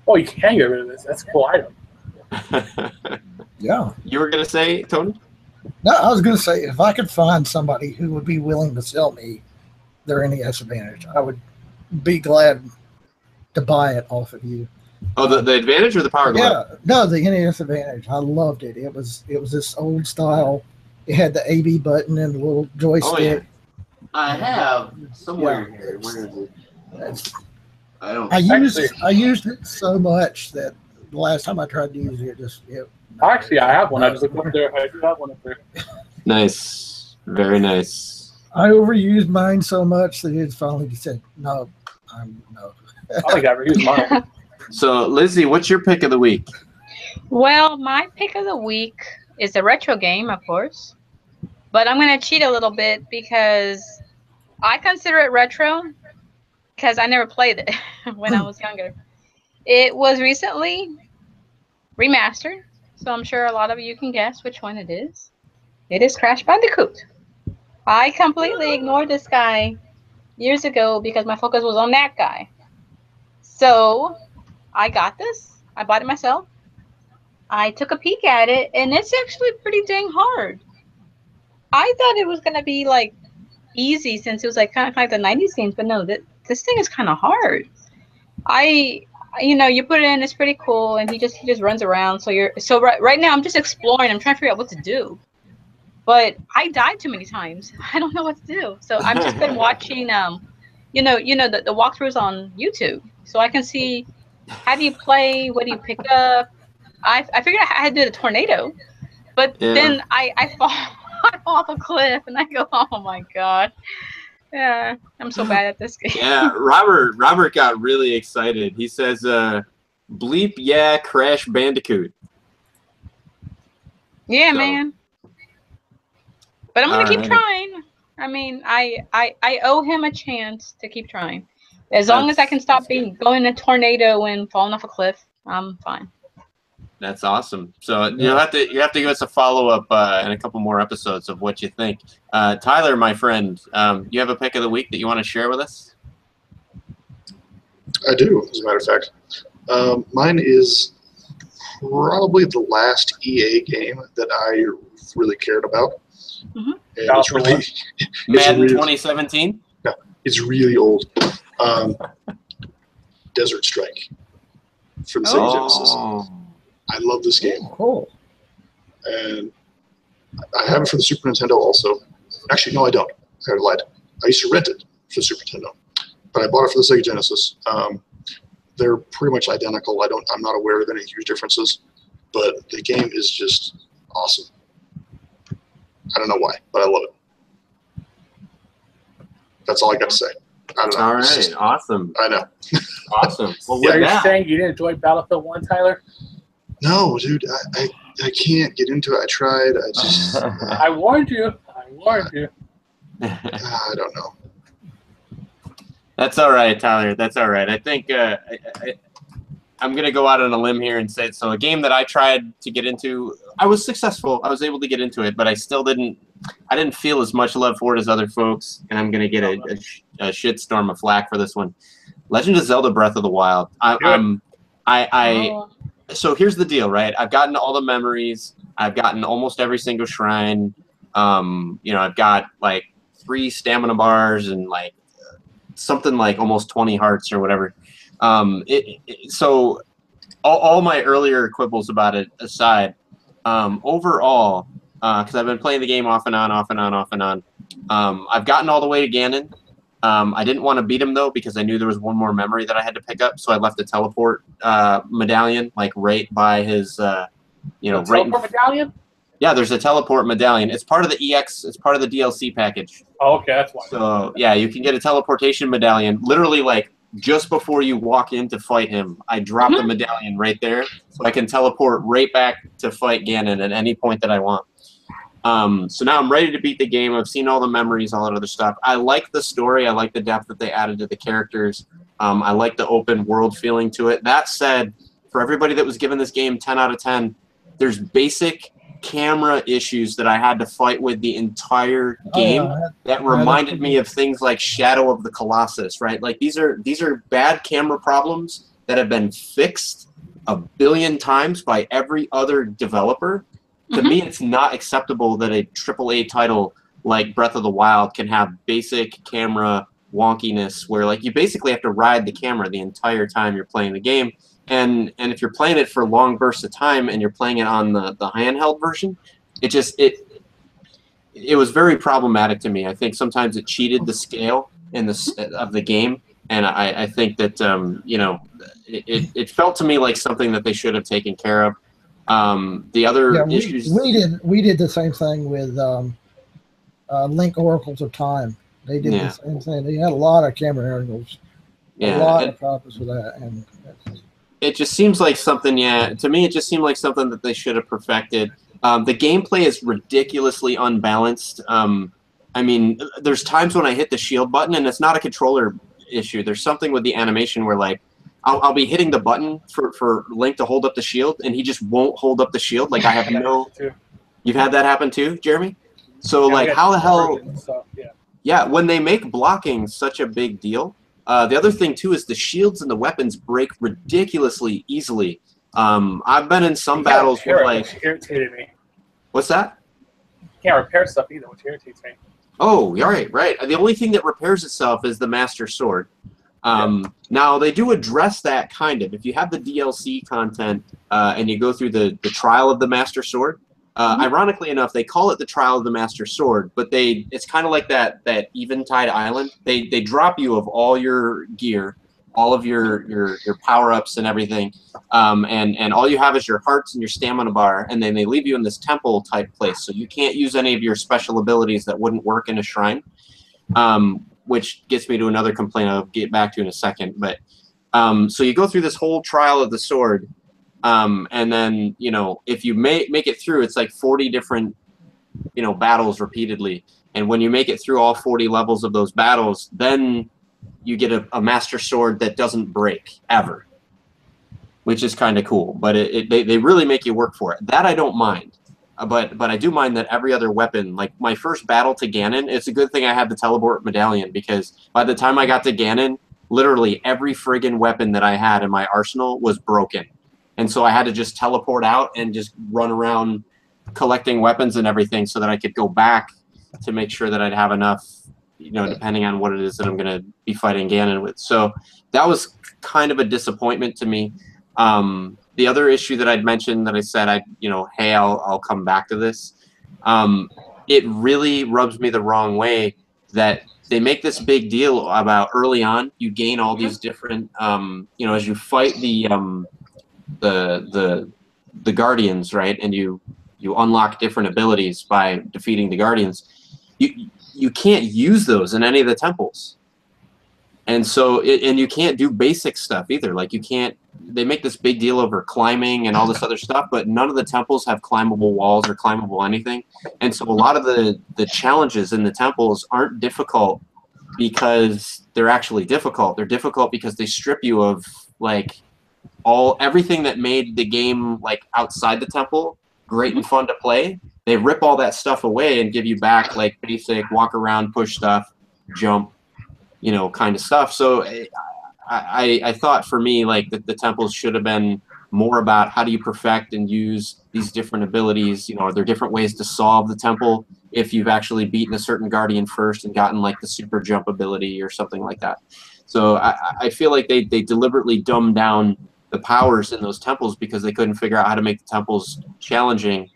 Oh, you can get rid of this. That's a cool item. Yeah. You were gonna say, Tony? No, I was going to say, if I could find somebody who would be willing to sell me their NES Advantage, I would be glad to buy it off of you. Oh, the Advantage or the Power Glove? Yeah, no, the NES Advantage. I loved it. It was this old style. It had the AB button and the little joystick. Oh, yeah. I have somewhere here. Where is it? I used it so much that the last time I tried to use it, Actually, I have one. I just looked up there. I do have one up there. Nice. Very nice. I overused mine so much that it finally said, no. I think I ever used mine. So, Lizzie, what's your pick of the week? Well, my pick of the week is a retro game, of course. But I'm going to cheat a little bit because I consider it retro because I never played it when I was younger. It was recently remastered. So I'm sure a lot of you can guess which one it is. It is Crash Bandicoot. I completely ignored this guy years ago because my focus was on that guy. So I got this. I bought it myself. I took a peek at it, and it's actually pretty dang hard. I thought it was going to be like easy since it was like kind of like the 90s games, but no, this thing is kind of hard. You put it in, it's pretty cool, and he just runs around. So right now I'm just exploring. I'm trying to figure out what to do, but I died too many times. I don't know what to do. So I've just been watching the walkthroughs on YouTube, so I can see how do you play, what do you pick up. I figured I had to do the tornado, but then I fall off a cliff and I go, oh my god. Yeah, I'm so bad at this game. Yeah, Robert got really excited. He says, bleep, yeah, Crash Bandicoot. Yeah, man. But I'm going to keep trying. I mean, I owe him a chance to keep trying. As long as I can stop going in a tornado and falling off a cliff, I'm fine. That's awesome. So you have to give us a follow-up in a couple more episodes of what you think. Tyler, my friend, you have a pick of the week that you want to share with us? I do, as a matter of fact. Mine is probably the last EA game that I really cared about. Mm-hmm. And it's really Madden 2017? No, it's really old. Desert Strike for the Sega Genesis. I love this game. Cool. And I have it for the Super Nintendo also. Actually, no, I don't. I lied. I used to rent it for the Super Nintendo, but I bought it for the Sega Genesis. They're pretty much identical. I'm not aware of any huge differences, but the game is just awesome. I don't know why, but I love it. That's all I got to say. I don't know. All right, awesome. I know. Awesome. Well, So with you're that, saying you didn't enjoy Battlefield 1, Tyler? No, dude, I can't get into it. I tried. I just I warned you. I warned you. I don't know. That's all right, Tyler. That's all right. I think I'm going to go out on a limb here and say, so a game that I tried to get into, I was successful. I was able to get into it, but I still didn't feel as much love for it as other folks, and I'm going to get a shitstorm of flack for this one. Legend of Zelda Breath of the Wild. So here's the deal, right? I've gotten all the memories. I've gotten almost every single shrine. I've got like 3 stamina bars and like something like almost 20 hearts or whatever. So all my earlier quibbles about it aside, overall, because I've been playing the game off and on, I've gotten all the way to Ganon. I didn't want to beat him though because I knew there was one more memory that I had to pick up, so I left the teleport medallion like right by his, Teleport medallion? Yeah, there's a teleport medallion. It's part of the EX. It's part of the DLC package. Oh, okay, that's why. So yeah, you can get a teleportation medallion. Literally, like just before you walk in to fight him, I drop the medallion right there, so I can teleport right back to fight Ganon at any point that I want. So now I'm ready to beat the game. I've seen all the memories, all that other stuff. I like the story. I like the depth that they added to the characters. I like the open world feeling to it. That said, for everybody that was giving this game 10 out of 10, there's basic camera issues that I had to fight with the entire game that reminded me of things like Shadow of the Colossus, right? Like these are bad camera problems that have been fixed a billion times by every other developer. To me, it's not acceptable that a AAA title like Breath of the Wild can have basic camera wonkiness where like you basically have to ride the camera the entire time you're playing the game. And if you're playing it for long bursts of time and you're playing it on the handheld version, it was very problematic to me. I think sometimes it cheated the scale of the game, and I think that it felt to me like something that they should have taken care of. The other issues we did the same thing with Link Oracles of Time. They did the same thing. They had a lot of camera angles, a lot of problems with that, and it just seems like something. Yeah, to me, it just seemed like something that they should have perfected. The gameplay is ridiculously unbalanced. I mean, there's times when I hit the shield button, and it's not a controller issue. There's something with the animation where like I'll be hitting the button for Link to hold up the shield, and he just won't hold up the shield. Like I have no. You've had that happen too, Jeremy? So like how the hell? Yeah, when they make blocking such a big deal. The other thing too is the shields and the weapons break ridiculously easily. I've been in some battles where like which irritated me. What's that? Can't repair stuff either, which irritates me. Oh, right. The only thing that repairs itself is the Master Sword. Now they do address that kind of. If you have the DLC content and you go through the trial of the Master Sword, ironically enough, they call it the trial of the Master Sword, but it's kind of like that Eventide Island. They drop you of all your gear, all of your power-ups and everything, and all you have is your hearts and your stamina bar, and then they leave you in this temple type place, so you can't use any of your special abilities that wouldn't work in a shrine. Which gets me to another complaint I'll get back to in a second. But so you go through this whole trial of the sword, and then if you make it through, it's like 40 different battles repeatedly. And when you make it through all 40 levels of those battles, then you get a Master Sword that doesn't break ever, which is kind of cool. But they really make you work for it. That I don't mind. But I do mind that every other weapon, like my first battle to Ganon, it's a good thing I had the teleport medallion, because by the time I got to Ganon, literally every friggin' weapon that I had in my arsenal was broken. And so I had to just teleport out and just run around collecting weapons and everything so that I could go back to make sure that I'd have enough, depending on what it is that I'm going to be fighting Ganon with. So that was kind of a disappointment to me. The other issue that I'd mentioned that I said hey, I'll come back to this. It really rubs me the wrong way that they make this big deal about early on. You gain all these different, you know, as you fight the guardians, right, and you unlock different abilities by defeating the guardians. You can't use those in any of the temples, and so and you can't do basic stuff either. Like you can't. They make this big deal over climbing and all this other stuff, but none of the temples have climbable walls or climbable anything. And so a lot of the challenges in the temples aren't difficult because they're actually difficult. They're difficult because they strip you of like everything that made the game like outside the temple great and fun to play. They rip all that stuff away and give you back like basic walk around, push stuff, jump, you know, kind of stuff. So I thought for me, like the temples should have been more about how do you perfect and use these different abilities. You know, are there different ways to solve the temple if you've actually beaten a certain guardian first and gotten like the super jump ability or something like that. So I feel like they deliberately dumbed down the powers in those temples because they couldn't figure out how to make the temples challenging,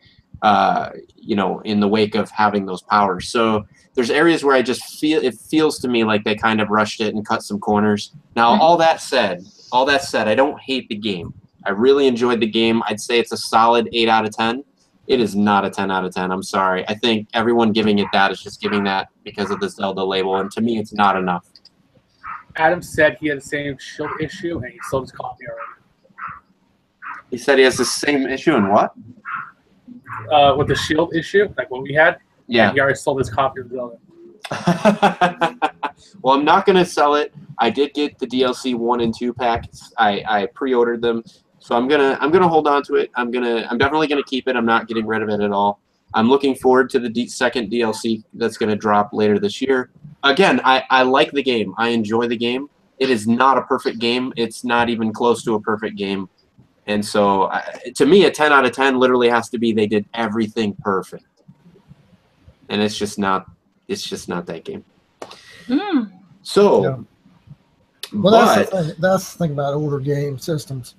you know, in the wake of having those powers. So there's areas where I just it feels to me like they kind of rushed it and cut some corners. Now, all that said, I don't hate the game. I really enjoyed the game. I'd say it's a solid 8 out of 10. It is not a 10 out of 10. I'm sorry. I think everyone giving it that is just giving that because of the Zelda label, and to me, it's not enough. Adam said he had the same shield issue, and he sold his copy already. He said he has the same issue in what? With the shield issue, like what we had. Yeah. He already sold his copy of Zelda. Well, I'm not going to sell it. I did get the DLC 1 and 2 packs. I pre-ordered them, so I'm gonna hold on to it. I'm definitely gonna keep it. I'm not getting rid of it at all. I'm looking forward to the second DLC that's gonna drop later this year. Again, I like the game. I enjoy the game. It is not a perfect game. It's not even close to a perfect game. And so, to me, a 10 out of 10 literally has to be they did everything perfect. And it's just not that game. So, yeah. Well, that's the thing about older game systems.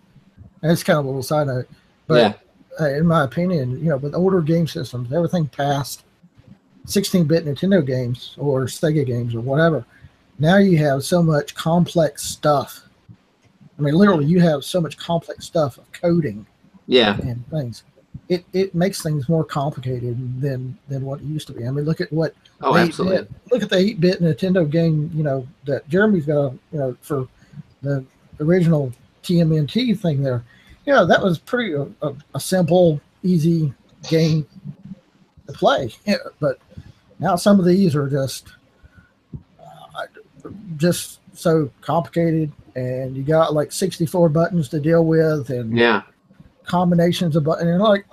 And it's kind of a little side note. But in my opinion, you know, with older game systems, everything past 16-bit Nintendo games or Sega games or whatever, now you have so much complex stuff. I mean, literally, you have so much complex stuff of coding and things. It makes things more complicated than what it used to be. I mean, look at what absolutely. Look at the 8-bit Nintendo game, you know, that Jeremy's got, you know, for the original TMNT thing there. You know, that was pretty a simple, easy game to play. Yeah, but now some of these are just so complicated, and you got like 64 buttons to deal with, and combinations of buttons. And you're like,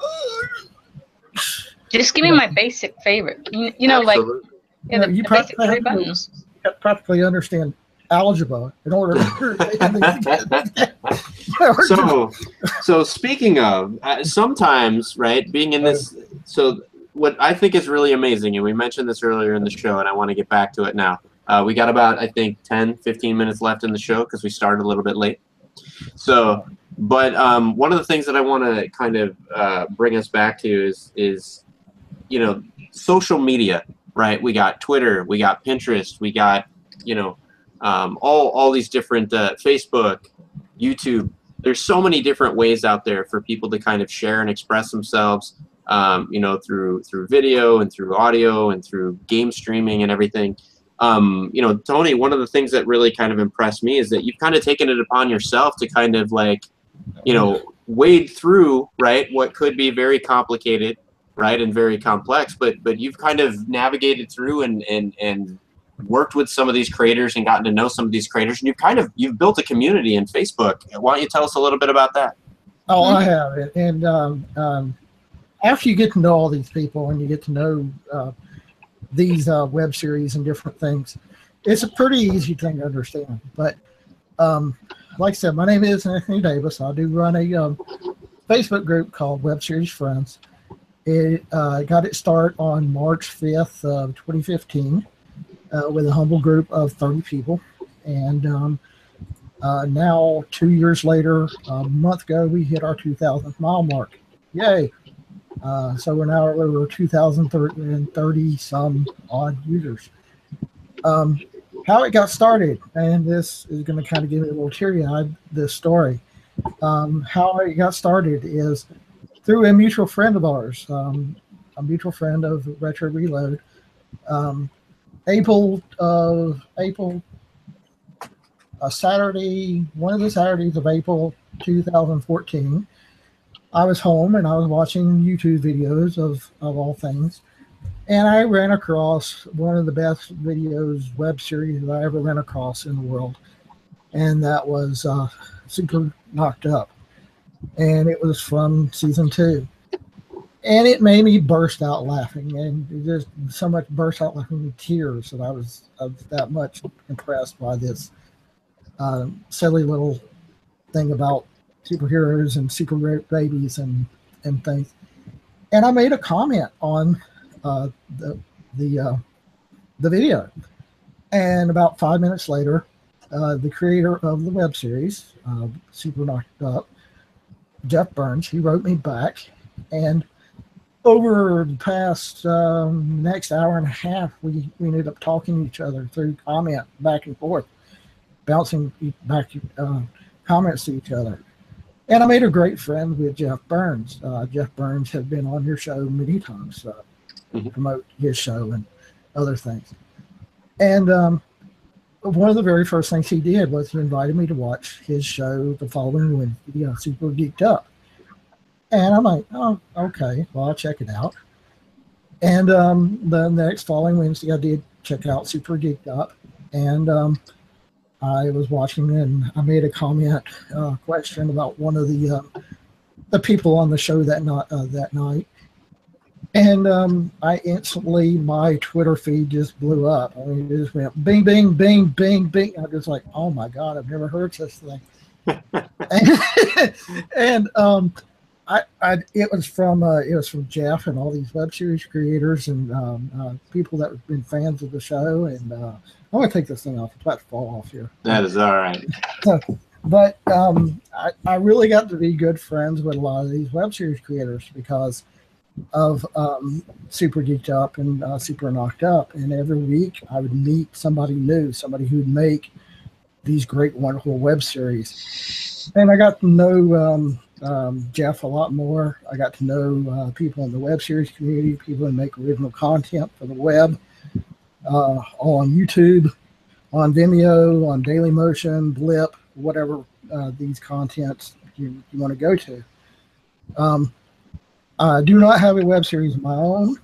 just give me my basic favorite. You know, like you basic 3 buttons. You practically understand algebra in order to so speaking of sometimes, right, being in this, so what I think is really amazing, and we mentioned this earlier in the show, and I want to get back to it now. We got about, I think, 10-15 minutes left in the show because we started a little bit late. So, but one of the things that I want to kind of bring us back to is, you know, social media, right? We got Twitter, we got Pinterest, we got, you know, all these different Facebook, YouTube. There's so many different ways out there for people to kind of share and express themselves, you know, through video and through audio and through game streaming and everything. You know, Tony, one of the things that really kind of impressed me is that you've kind of taken it upon yourself to kind of like, you know, wade through, right, what could be very complicated, right, and very complex, but you've kind of navigated through and worked with some of these creators and gotten to know some of these creators, and you've built a community in Facebook. Why don't you tell us a little bit about that? Oh, I have it. And after you get to know all these people and you get to know these web series and different things, it's a pretty easy thing to understand. But like I said, my name is Anthony Davis. I do run a Facebook group called Web Series Friends. It got its start on March 5th of 2015 with a humble group of 30 people. And now, 2 years later, a month ago, we hit our 2,000th mile mark. Yay! So we're now over 2,030 some odd users. How it got started, and this is going to kind of give me a little teary-eyed, this story. How it got started is through a mutual friend of ours, a mutual friend of Retro Reload. April, a Saturday, one of the Saturdays of April 2014, I was home and I was watching YouTube videos of all things, and I ran across one of the best web series that I ever ran across in the world, and that was Super Knocked Up, and it was from season 2. And it made me burst out laughing, and it just so much burst out laughing with tears that I was that much impressed by this silly little thing about superheroes and super babies and things. And I made a comment on the video, and about 5 minutes later, the creator of the web series, Super Knocked Up, Jeff Burns, he wrote me back, and over the past next hour and a half, we ended up talking to each other through comment back and forth, bouncing back comments to each other. And I made a great friend with Jeff Burns. Jeff Burns has been on your show many times to promote his show and other things. And one of the very first things he did was he invited me to watch his show the following Wednesday, Super Geeked Up. And I'm like, oh, okay, well, I'll check it out. And the next following Wednesday, I did check out Super Geeked Up. And I was watching, and I made a comment question about one of the people on the show that night. And I instantly, my Twitter feed just blew up. I mean, it just went bing, bing, bing, bing, bing. I was like, oh my God, I've never heard such a thing. and it was from Jeff and all these web series creators and people that have been fans of the show. And I'm gonna take this thing off. It's about to fall off here. That is all right. But I really got to be good friends with a lot of these web series creators because of Super Geeked Up and Super Knocked Up. And every week I would meet somebody new, somebody who'd make these great, wonderful web series. And I got to know Jeff a lot more. I got to know people in the web series community, people who make original content for the web, on YouTube, on Vimeo, on Dailymotion, Blip, whatever these contents you want to go to. I do not have a web series of my own.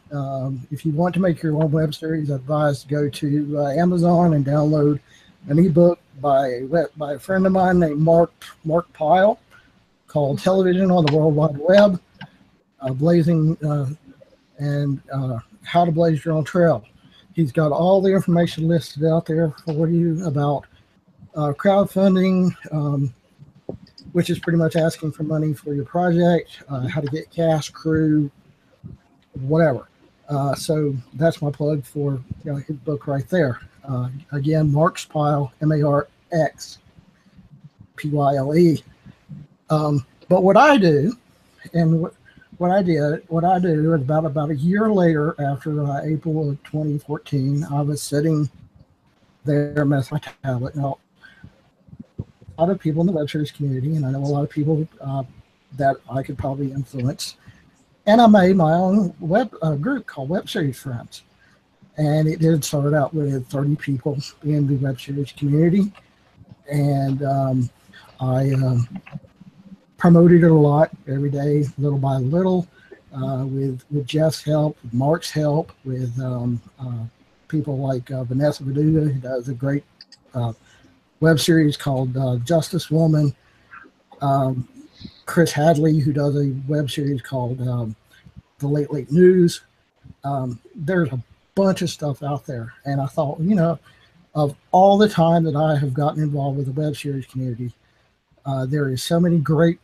If you want to make your own web series, I advise to go to Amazon and download an ebook by a friend of mine named Mark Pyle called Television on the World Wide Web, Blazing and How to Blaze Your Own Trail. He's got all the information listed out there for you about crowdfunding, which is pretty much asking for money for your project, how to get cast, crew, whatever. So that's my plug for his book right there. Again, Mark's Pyle, MARX PYLE. But what I do, and what I do is about a year later, after April of 2014, I was sitting there with my tablet. Now, a lot of people in the web series community, and I know a lot of people that I could probably influence. And I made my own web group called Web Series Friends. And it did start out with 30 people in the web series community. And I promoted it a lot every day, little by little, with Jeff's help, with Mark's help, with people like Vanessa Viduga, who does a great web series called Justice Woman, Chris Hadley, who does a web series called The Late Late News. There's a bunch of stuff out there. And I thought, of all the time that I have gotten involved with the web series community, there is so many great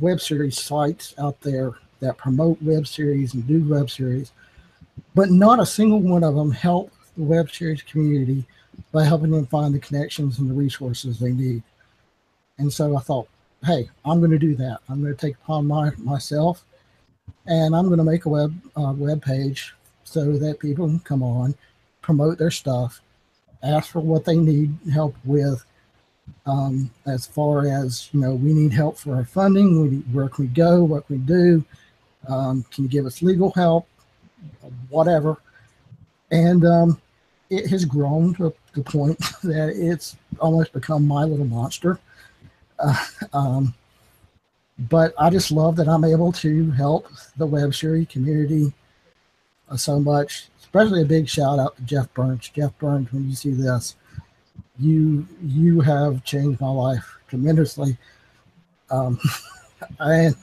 web series sites out there that promote web series and do web series, but not a single one of them help the web series community by helping them find the connections and the resources they need. And so I thought, hey, I'm going to do that. I'm going to take it upon myself, and I'm going to make a web page so that people can come on, promote their stuff, ask for what they need help with. As far as, you know, we need help for our funding, where can we go, what can we do, can you give us legal help, whatever. And it has grown to the point that it's almost become my little monster. But I just love that I'm able to help the web series community so much. Especially a big shout out to Jeff Burns. Jeff Burns, when you see this, you have changed my life tremendously. And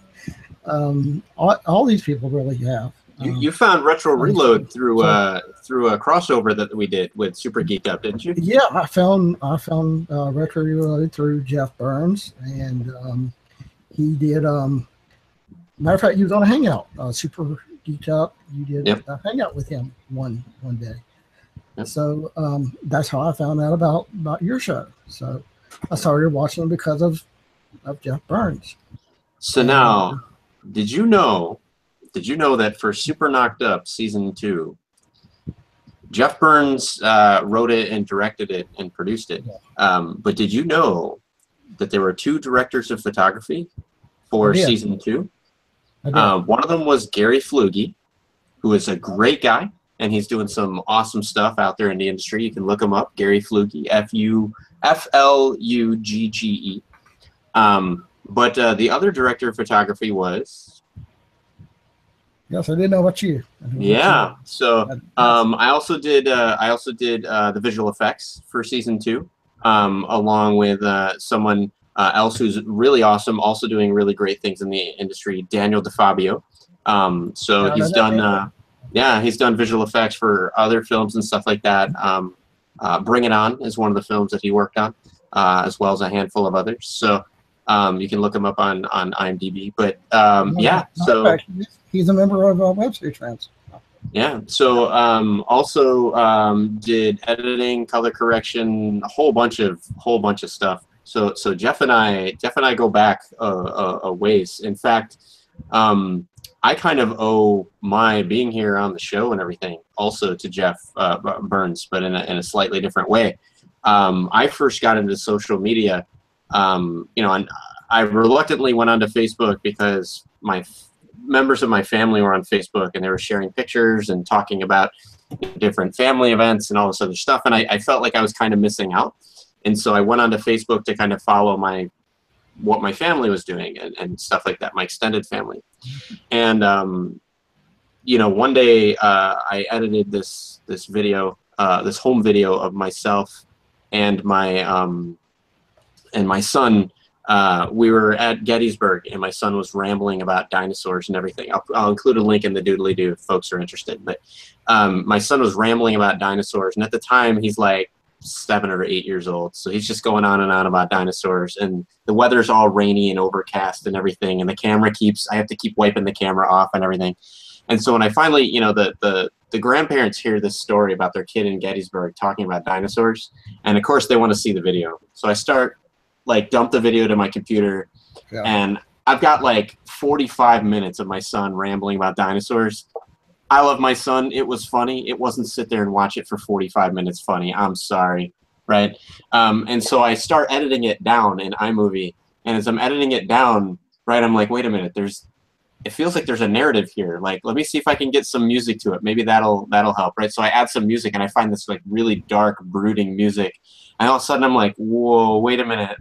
all these people really have. You found Retro Reload through a crossover that we did with Super Geeked Up, didn't you? Yeah, I found Retro Reload through Jeff Burns, and he did. Matter of fact, he was on a hangout. Super Geeked Up. You did a hangout with him one day. Yep. So that's how I found out about your show. So I started watching because of Jeff Burns. So now, did you know that for Super Knocked Up Season 2, Jeff Burns wrote it and directed it and produced it. But did you know that there were 2 directors of photography for Season 2? One of them was Gary Flugge, who is a great guy, and he's doing some awesome stuff out there in the industry. You can look him up, Gary Flugge, Flugge. But the other director of photography was... Yes, I didn't know about you. Yeah. So I also did the visual effects for Season 2, along with someone else who's really awesome, also doing really great things in the industry, Daniel DeFabio. So he's done he's done visual effects for other films and stuff like that. Bring It On is one of the films that he worked on, as well as a handful of others. So you can look him up on IMDb. But so he's a member of Web Series Friends. Yeah. So also did editing, color correction, a whole bunch of stuff. So Jeff and I go back a ways. In fact, I kind of owe my being here on the show and everything also to Jeff Burns, but in a slightly different way. I first got into social media, and I reluctantly went onto Facebook because members of my family were on Facebook and they were sharing pictures and talking about different family events and all this other stuff. And I felt like I was kind of missing out. And so I went onto Facebook to kind of follow what my family was doing and stuff like that, my extended family. And, one day I edited this video, this home video of myself and my son. We were at Gettysburg, and my son was rambling about dinosaurs and everything. I'll include a link in the doodly-doo if folks are interested. But my son was rambling about dinosaurs, and at the time, he's like 7 or 8 years old. So he's just going on and on about dinosaurs, and the weather's all rainy and overcast and everything, and I have to keep wiping the camera off and everything. And so when I finally, the grandparents hear this story about their kid in Gettysburg talking about dinosaurs, and of course they want to see the video. So I start dump the video to my computer, and I've got 45 minutes of my son rambling about dinosaurs. I love my son. It was funny. It wasn't sit there and watch it for 45 minutes funny. I'm sorry, right? And so I start editing it down in iMovie, and as I'm editing it down, right, I'm like, wait a minute, it feels like there's a narrative here. Let me see if I can get some music to it. Maybe that'll help, right? So I add some music, and I find this really dark, brooding music. And all of a sudden I'm like, whoa, wait a minute.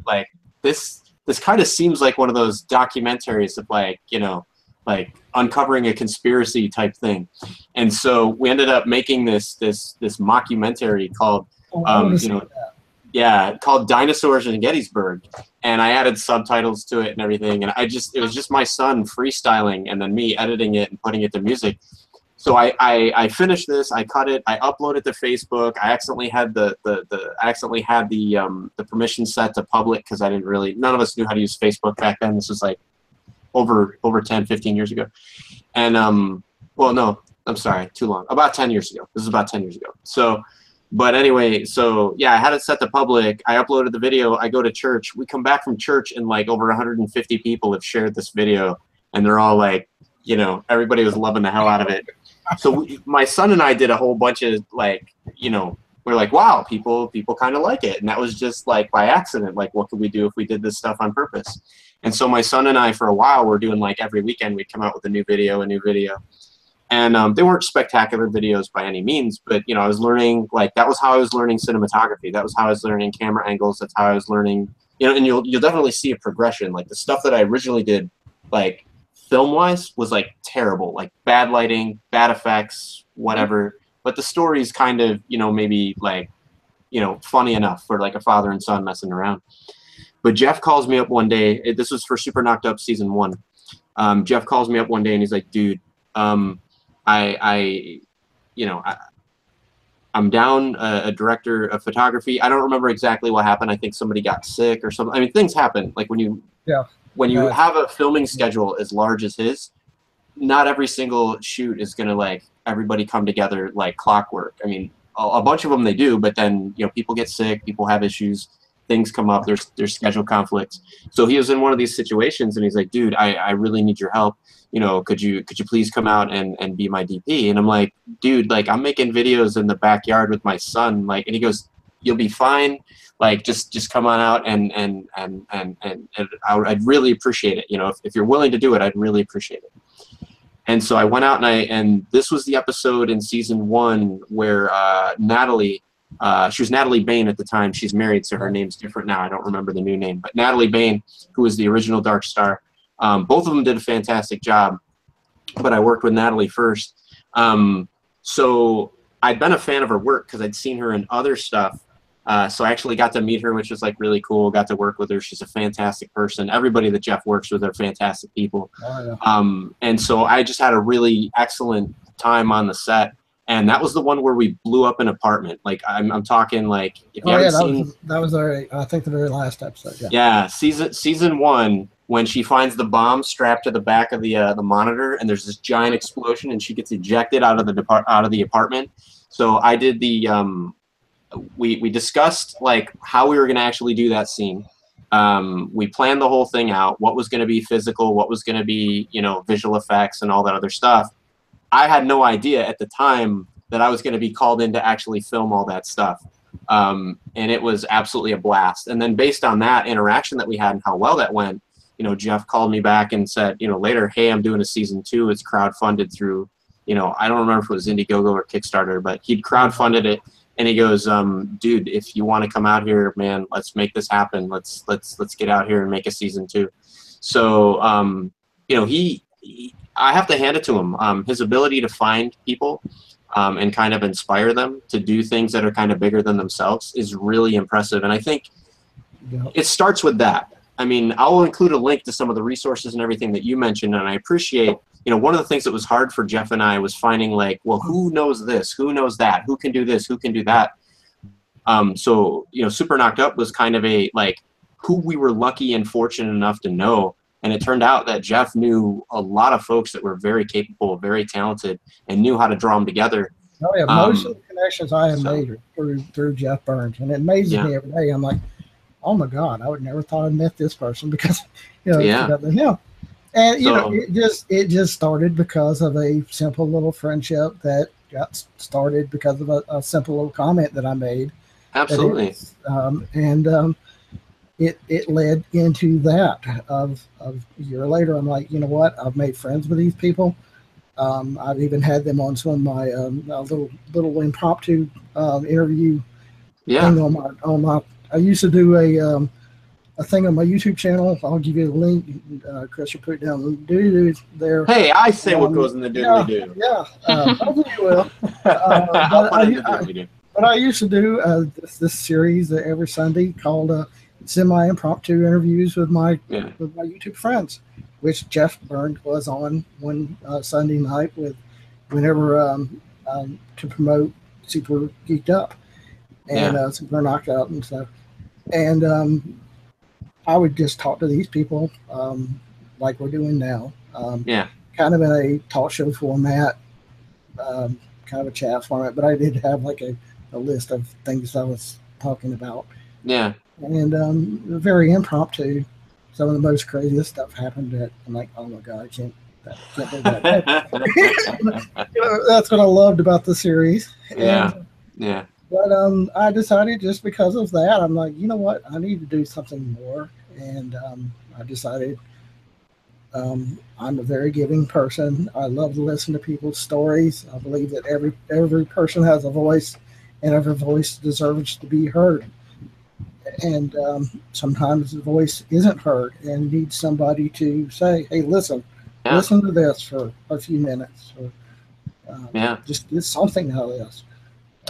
This kind of seems like one of those documentaries of uncovering a conspiracy type thing. And so we ended up making this mockumentary called, called Dinosaurs in Gettysburg. And I added subtitles to it and everything. And it was just my son freestyling and then me editing it and putting it to music. So I finished this, I cut it, I uploaded it to Facebook. I accidentally had the permission set to public because none of us knew how to use Facebook back then. This was over 10, 15 years ago. And well, no, I'm sorry, too long. About 10 years ago. This is about 10 years ago. So, but anyway, so yeah, I had it set to public. I uploaded the video. I go to church. We come back from church and over 150 people have shared this video, and they're all everybody was loving the hell out of it. So my son and I did a whole bunch of like, we're like, wow, people kind of like it. And that was just like by accident. Like, what could we do if we did this stuff on purpose? And so my son and I, for a while, were doing like every weekend we'd come out with a new video. And they weren't spectacular videos by any means, but I was learning, like, that was how I was learning cinematography. That was how I was learning camera angles. That's how I was learning, and you'll definitely see a progression. Like the stuff that I originally did, like film-wise, was like terrible, like bad lighting, bad effects, whatever. But the story's kind of, maybe like, funny enough for like a father and son messing around. But Jeff calls me up one day. This was for Super Knocked Up season 1. Jeff calls me up one day and he's like, dude, I'm down a director of photography. I don't remember exactly what happened. I think somebody got sick or something. I mean, things happen. Like when you have a filming schedule as large as his, not every single shoot is going to like everybody come together like clockwork. I mean, a bunch of them they do, but then, people get sick, people have issues, things come up, there's schedule conflicts. So he was in one of these situations and he's like, dude, I really need your help. Could you please come out and be my DP? And I'm like, dude, like I'm making videos in the backyard with my son. Like, and he goes, you'll be fine. Like, just come on out and I'd really appreciate it. If you're willing to do it, I'd really appreciate it. And so I went out and this was the episode in season 1 where Natalie, she was Natalie Bain at the time. She's married, so her name's different now. I don't remember the new name. But Natalie Bain, who was the original Dark Star, both of them did a fantastic job. But I worked with Natalie first. So I'd been a fan of her work because I'd seen her in other stuff. So I actually got to meet her, which was like really cool. Got to work with her. She's a fantastic person. Everybody that Jeff works with are fantastic people. Oh, yeah. And so I just had a really excellent time on the set. And that was the one where we blew up an apartment. Like I'm talking like if you haven't seen, that was I think the very last episode. Yeah. Yeah, season 1 when she finds the bomb strapped to the back of the monitor and there's this giant explosion and she gets ejected out of the apartment. So I did the we discussed like how we were going to actually do that scene. We planned the whole thing out, what was going to be physical, what was going to be, visual effects and all that other stuff. I had no idea at the time that I was going to be called in to actually film all that stuff. And it was absolutely a blast. And then based on that interaction that we had and how well that went, Jeff called me back and said, later, hey, I'm doing a season 2. It's crowdfunded through, I don't remember if it was Indiegogo or Kickstarter, but he'd crowdfunded it. And he goes, dude, if you want to come out here, man, let's make this happen. Let's get out here and make a season 2. So, I have to hand it to him. His ability to find people and kind of inspire them to do things that are kind of bigger than themselves is really impressive. And I think it starts with that. I mean, I'll include a link to some of the resources and everything that you mentioned, and I appreciate, one of the things that was hard for Jeff and I was finding like, well, who knows this? Who knows that? Who can do this? Who can do that? So, Super Knocked Up was kind of a, like, who we were lucky and fortunate enough to know. And it turned out that Jeff knew a lot of folks that were very capable, very talented, and knew how to draw them together. Oh, yeah. Most of the connections I have made are through Jeff Burns. And it amazes me every day. I'm like, oh, my God, I would never thought I'd met this person because, him. And, it just started because of a simple little friendship that got started because of a simple little comment that I made. Absolutely. It led into that of a year later. I'm like, you know what? I've made friends with these people. I've even had them on some of my little impromptu interview thing on my. I used to do a thing on my YouTube channel. I'll give you the link. Chris, you put it down. Do there. Hey, I say what goes in the doodly do. Yeah, hopefully you will. But I used to do this series every Sunday called semi-impromptu interviews with my YouTube friends, which Jeff Burns was on one Sunday night whenever to promote Super Geeked Up and Super Knocked Out and stuff. And I would just talk to these people like we're doing now. Kind of in a talk show format, kind of a chat format, but I did have like a list of things I was talking about. Yeah. And very impromptu. Some of the most craziest stuff happened that I'm like, oh my God, Can't believe that. That's what I loved about the series. Yeah. And, Yeah. but I decided just because of that, I'm like, you know what? I need to do something more. And I decided I'm a very giving person. I love to listen to people's stories. I believe that every person has a voice, and every voice deserves to be heard. And sometimes the voice isn't heard and needs somebody to say, hey, listen to this for a few minutes, or just get something out of this.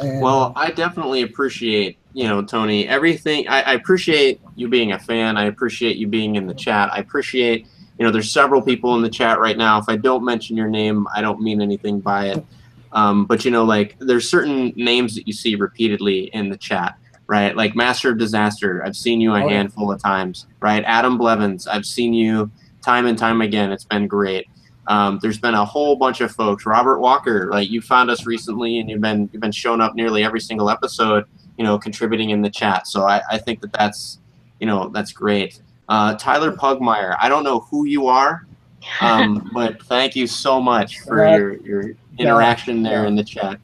And, well, I definitely appreciate, Tony, everything. I appreciate you being a fan. I appreciate you being in the chat. I appreciate, there's several people in the chat right now. If I don't mention your name, I don't mean anything by it. But, like, there's certain names that you see repeatedly in the chat, right? Like Master of Disaster, I've seen you a handful of times, right? Adam Blevins, I've seen you time and time again. It's been great. There's been a whole bunch of folks. Robert Walker, like, you found us recently, and you've been showing up nearly every single episode, contributing in the chat. So I think that's that's great. Tyler Pugmire, I don't know who you are, but thank you so much for your interaction there in the chat.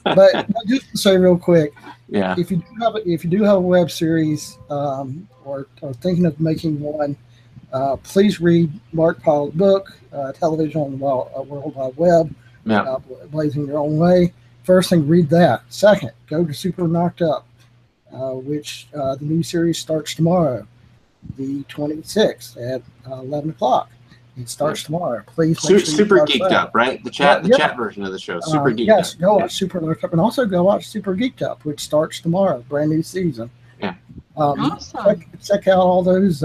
but just to say real quick, if you do have a web series or thinking of making one, please read Mark Pyle's book, Television on the World Wide Web, Blazing Your Own Way. First thing, read that. Second, go to Super Knocked Up, which the new series starts tomorrow, the 26th at 11 o'clock. It starts tomorrow. Please make sure Super Geeked Up, right? The chat version of the show, Super Geeked Up. Yes, go watch Super Knocked Up, and also go watch Super Geeked Up, which starts tomorrow, brand new season. Yeah. Awesome. Check out all those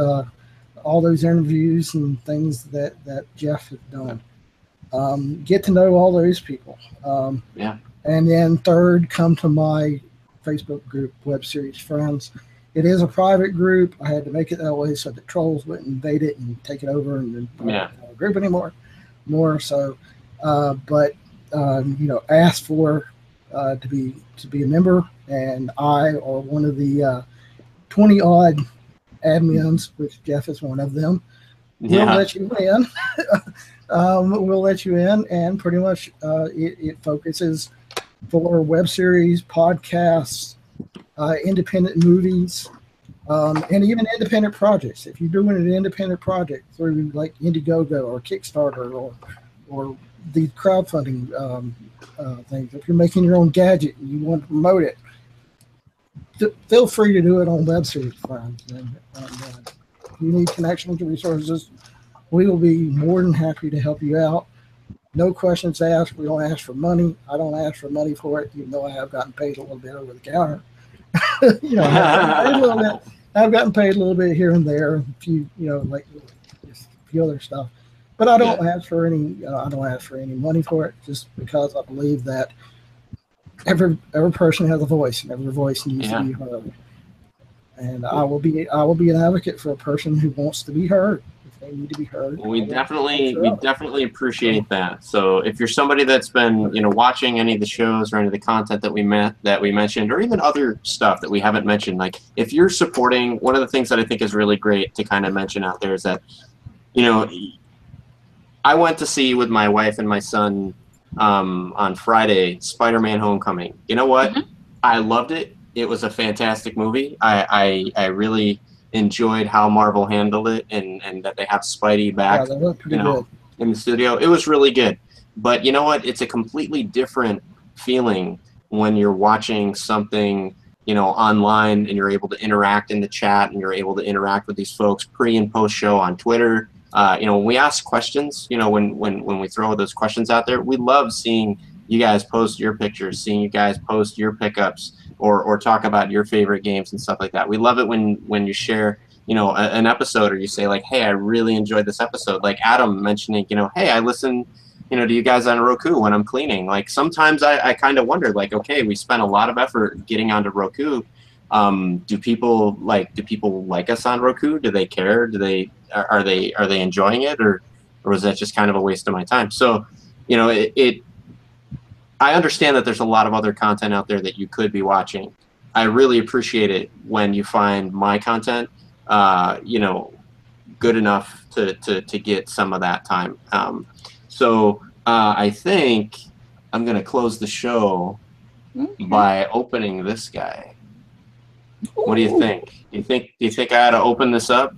interviews and things that Jeff has done. Get to know all those people. And then third, come to my Facebook group, Web Series Friends. It is a private group. I had to make it that way so that trolls wouldn't invade it and take it over and not a group anymore. Ask for to be a member, and I or one of the 20 odd admins, which Jeff is one of them, will let you in. We'll let you in, and pretty much it focuses for web series, podcasts, independent movies, and even independent projects. If you're doing an independent project through like Indiegogo or Kickstarter or the crowdfunding things, if you're making your own gadget and you want to promote it, feel free to do it on Web Series Friends. And if you need connections to resources, we will be more than happy to help you out. No questions asked. We don't ask for money. I don't ask for money for it, even though I have gotten paid a little bit over the counter. I've gotten paid a little bit here and there, a few, like a few other stuff. But I don't ask for any. I don't ask for any money for it, just because I believe that every person has a voice, and every voice needs to be heard. And I will be an advocate for a person who wants to be heard. If they need to be heard, we definitely appreciate that. So if you're somebody that's been watching any of the shows or any of the content that we mentioned, or even other stuff that we haven't mentioned, like if you're supporting, one of the things that I think is really great to kind of mention out there is that I went to see with my wife and my son on Friday Spider-Man Homecoming. You know what? I loved it. It was a fantastic movie. I really enjoyed how Marvel handled it, and that they have Spidey back in the studio. It was really good. But you know what? It's a completely different feeling when you're watching something online, and you're able to interact in the chat, and you're able to interact with these folks pre and post show on Twitter. When we ask questions, when we throw those questions out there, we love seeing you guys post your pictures, seeing you guys post your pickups, or talk about your favorite games and stuff like that. We love it when you share, an episode, or you say like, hey, I really enjoyed this episode. Like Adam mentioning, hey, I listen, to you guys on Roku when I'm cleaning. Like sometimes I kind of wonder, like, okay, we spent a lot of effort getting onto Roku. Do people like us on Roku? Do they care? Are they enjoying it, or was that just kind of a waste of my time? So, I understand that there's a lot of other content out there that you could be watching. I really appreciate it when you find my content, good enough to get some of that time. So I think I'm gonna close the show by opening this guy. What do you think? Do you think I ought to open this up?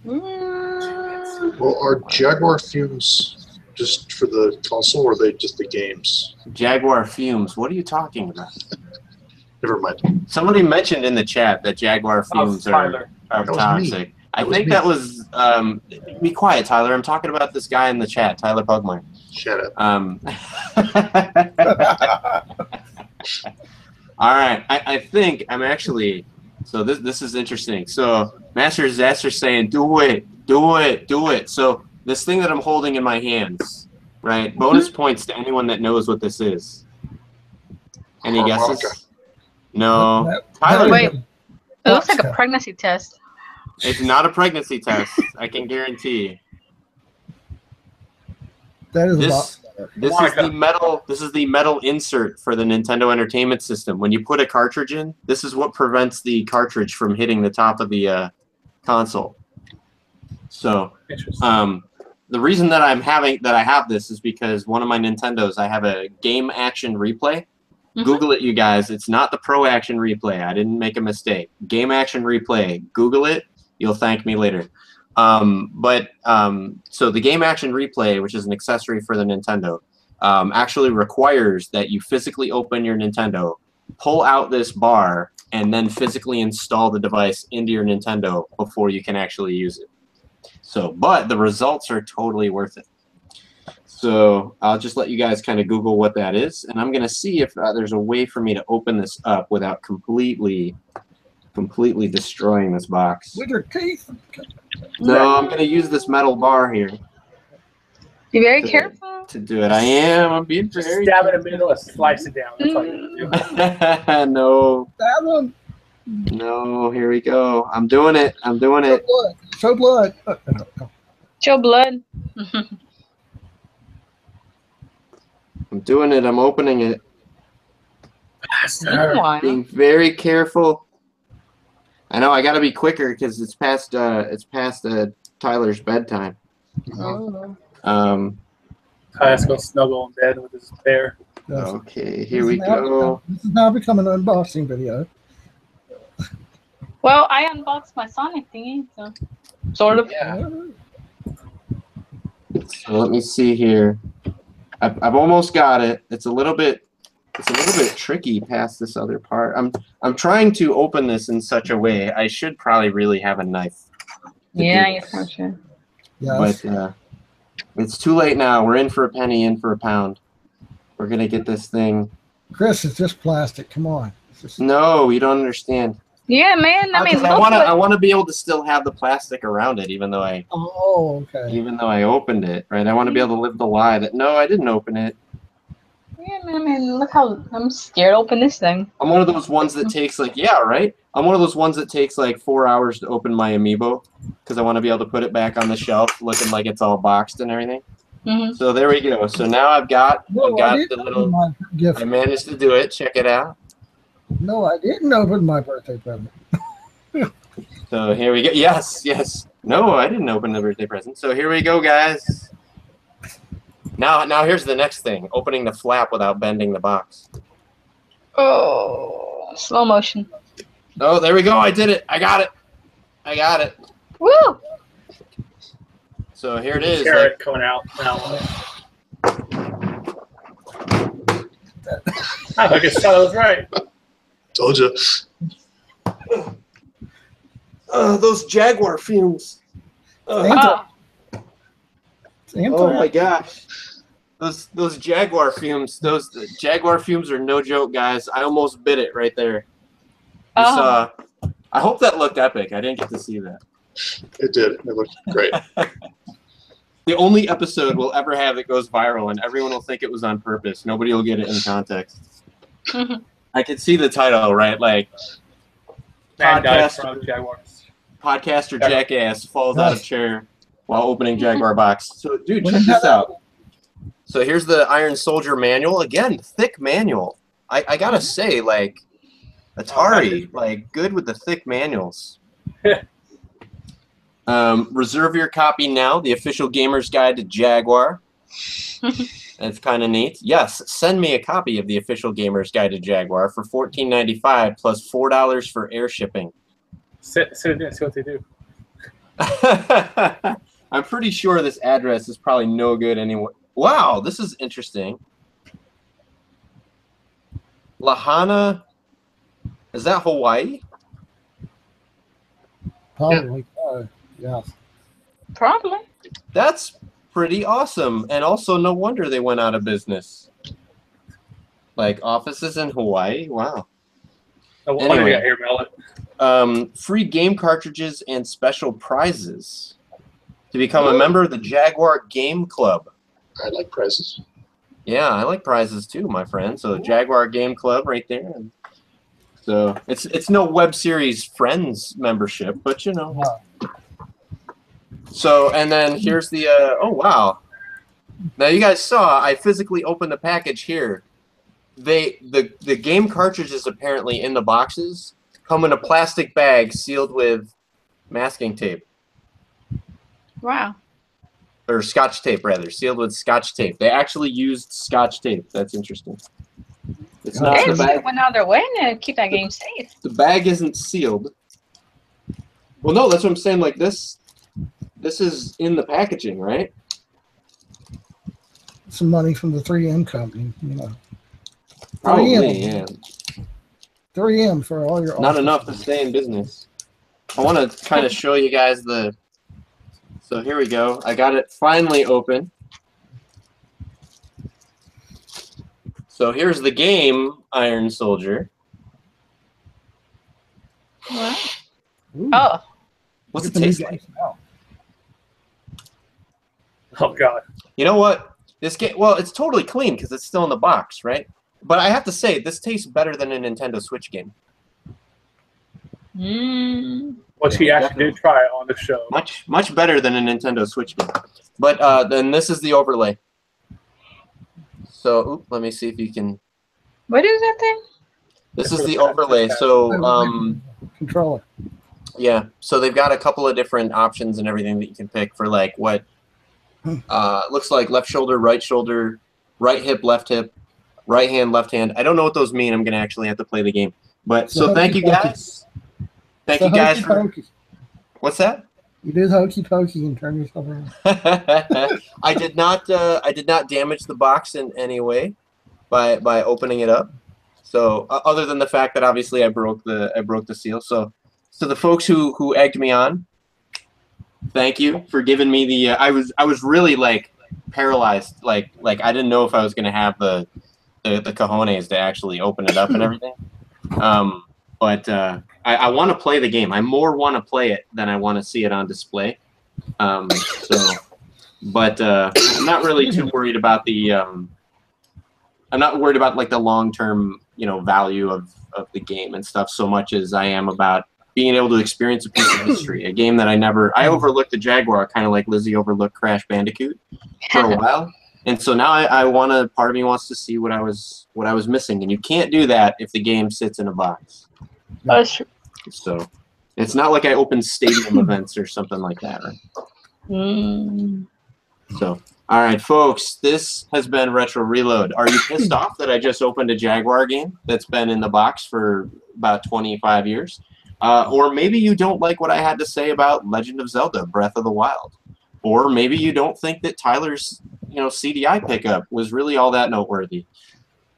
Well, are Jaguar fumes just for the console, or are they just the games? Jaguar fumes. What are you talking about? Never mind. Somebody mentioned in the chat that Jaguar fumes are toxic. I think that was be quiet, Tyler. I'm talking about this guy in the chat, Tyler Pugmire. Shut up. All right. I think I'm actually. So this is interesting. So Master Zaster saying, do it. So this thing that I'm holding in my hands, right? Bonus points to anyone that knows what this is. Any guesses? No. Tyler. Wait. It looks like a pregnancy test. It's not a pregnancy test. I can guarantee. That is This is the metal insert for the Nintendo Entertainment System. When you put a cartridge in, this is what prevents the cartridge from hitting the top of the console. So, the reason that I have this is because one of my Nintendos, I have a game action replay. Google it, you guys. It's not the Pro Action Replay. I didn't make a mistake. Game Action Replay. Google it. You'll thank me later. So the Game Action Replay, which is an accessory for the Nintendo, actually requires that you physically open your Nintendo, pull out this bar, and then physically install the device into your Nintendo before you can actually use it. So, but the results are totally worth it. So I'll just let you guys kind of Google what that is, and I'm going to see if there's a way for me to open this up without completely destroying this box. with your teeth. No, I'm going to use this metal bar here. Be very careful. To do it. I am. I'm being Just very stab it in the middle and slice it down. That's all you do. No. That one. No, here we go. I'm doing it. I'm doing it. Show blood. Show blood. I'm doing it. I'm opening it. Meanwhile, Being very careful. I know I got to be quicker because it's past Tyler's bedtime. oh. I has to go snuggle in bed with his bear. Okay, here we go. This is now becoming an unboxing video. Well, I unboxed my Sonic thingy, so sort of. Yeah. So let me see here. I've almost got it. It's a little bit tricky past this other part. I'm trying to open this in such a way. I should probably really have a knife. Yeah, I guess so, sure. Yes. But it's too late now. We're in for a penny, in for a pound. We're gonna get this thing. Chris, it's just plastic. Come on. No, you don't understand. Yeah, man. I mean, I want to be able to still have the plastic around it, even though I opened it, right? I want to be able to live the lie that no, I didn't open it. Yeah, man. I mean, look how I'm scared to open this thing. I'm one of those ones that takes like I'm one of those ones that takes like 4 hours to open my amiibo because I want to be able to put it back on the shelf, looking like it's all boxed and everything. So there we go. So now I've got the little. I managed to do it. Check it out. No, I didn't open my birthday present. So here we go. Yes. No, I didn't open the birthday present. So here we go, guys. Now here's the next thing. Opening the flap without bending the box. Oh, slow motion. Oh, there we go. I did it. I got it. Woo! So here it is. Carrot coming out now. I guess I was right. Told you. Those Jaguar fumes. Oh my gosh. Those Jaguar fumes. Those Jaguar fumes are no joke, guys. I almost bit it right there. I hope that looked epic. I didn't get to see that. It did. It looked great. The only episode we'll ever have that goes viral, and everyone will think it was on purpose. Nobody will get it in context. I can see the title, right? Like, podcaster jackass falls out of chair while opening Jaguar box. So, dude, check this out. So here's the Iron Soldier manual. Again, thick manual. I gotta say, like, Atari, like, good with the thick manuals. Reserve your copy now. The official gamer's guide to Jaguar. That's kind of neat. Yes, send me a copy of the official gamer's guide to Jaguar for $14.95 plus $4 for air shipping. Sit it in and see what they do. I'm pretty sure this address is probably no good anyway. Wow, this is interesting. Lahana, is that Hawaii? Probably. Yes. Probably. That's pretty awesome. And also, no wonder they went out of business. Like, offices in Hawaii? Wow. No wonder we got air mallet. Free game cartridges and special prizes to become a member of the Jaguar Game Club. I like prizes. Yeah, I like prizes too, my friend. So Jaguar Game Club right there. So it's no web series friends membership, but you know. So and then here's the oh wow. Now you guys saw I physically opened the package here. The game cartridges apparently in the boxes come in a plastic bag sealed with masking tape. Wow. Or Scotch tape, rather. Sealed with Scotch tape. They actually used Scotch tape. That's interesting. It's not They the bag. went out of their way to keep that game safe. The bag isn't sealed. Well, no, that's what I'm saying. Like this is in the packaging, right? Some money from the 3M company, you know. Probably, 3M. yeah. 3M for all your. Not enough to stay in business. I want to kind of show you guys the. So here we go. I got it finally open. So here's the game, Iron Soldier. Wow. Ooh, Oh. What's it get the new taste game like? now. Oh god. You know what? This game, well, it's totally clean because it's still in the box, right? But I have to say, this tastes better than a Nintendo Switch game. Mm. Which he actually did try on the show. Much better than a Nintendo Switch game. But then this is the overlay. So let me see if you can. What is that thing? This is the overlay. So Controller. yeah. So they've got a couple of different options and everything that you can pick for like what looks like left shoulder, right hip, left hip, right hand, left hand. I don't know what those mean. I'm gonna actually have to play the game. But so thank you guys. Thank you guys for. What's that? You do the hokey pokey and turn yourself around. I did not damage the box in any way by opening it up. So other than the fact that obviously I broke the seal. So the folks who egged me on, thank you for giving me the. I was really like paralyzed. Like I didn't know if I was gonna have the cojones to actually open it up and everything. But I want to play the game. I more want to play it than I want to see it on display. But I'm not really too worried about the. I'm not worried about like the long-term, value of the game and stuff so much as I am about being able to experience a piece of history. A game that I overlooked the Jaguar, kind of like Lizzie overlooked Crash Bandicoot for a while. And so now I want to. Part of me wants to see what I was missing, and you can't do that if the game sits in a box. That's true. So it's not like I opened stadium events or something like that, right? Mm. So, all right, folks, this has been Retro Reload. Are you pissed off that I just opened a Jaguar game that's been in the box for about 25 years? Or maybe you don't like what I had to say about Legend of Zelda: Breath of the Wild. Or maybe you don't think that Tyler's, CDI pickup was really all that noteworthy.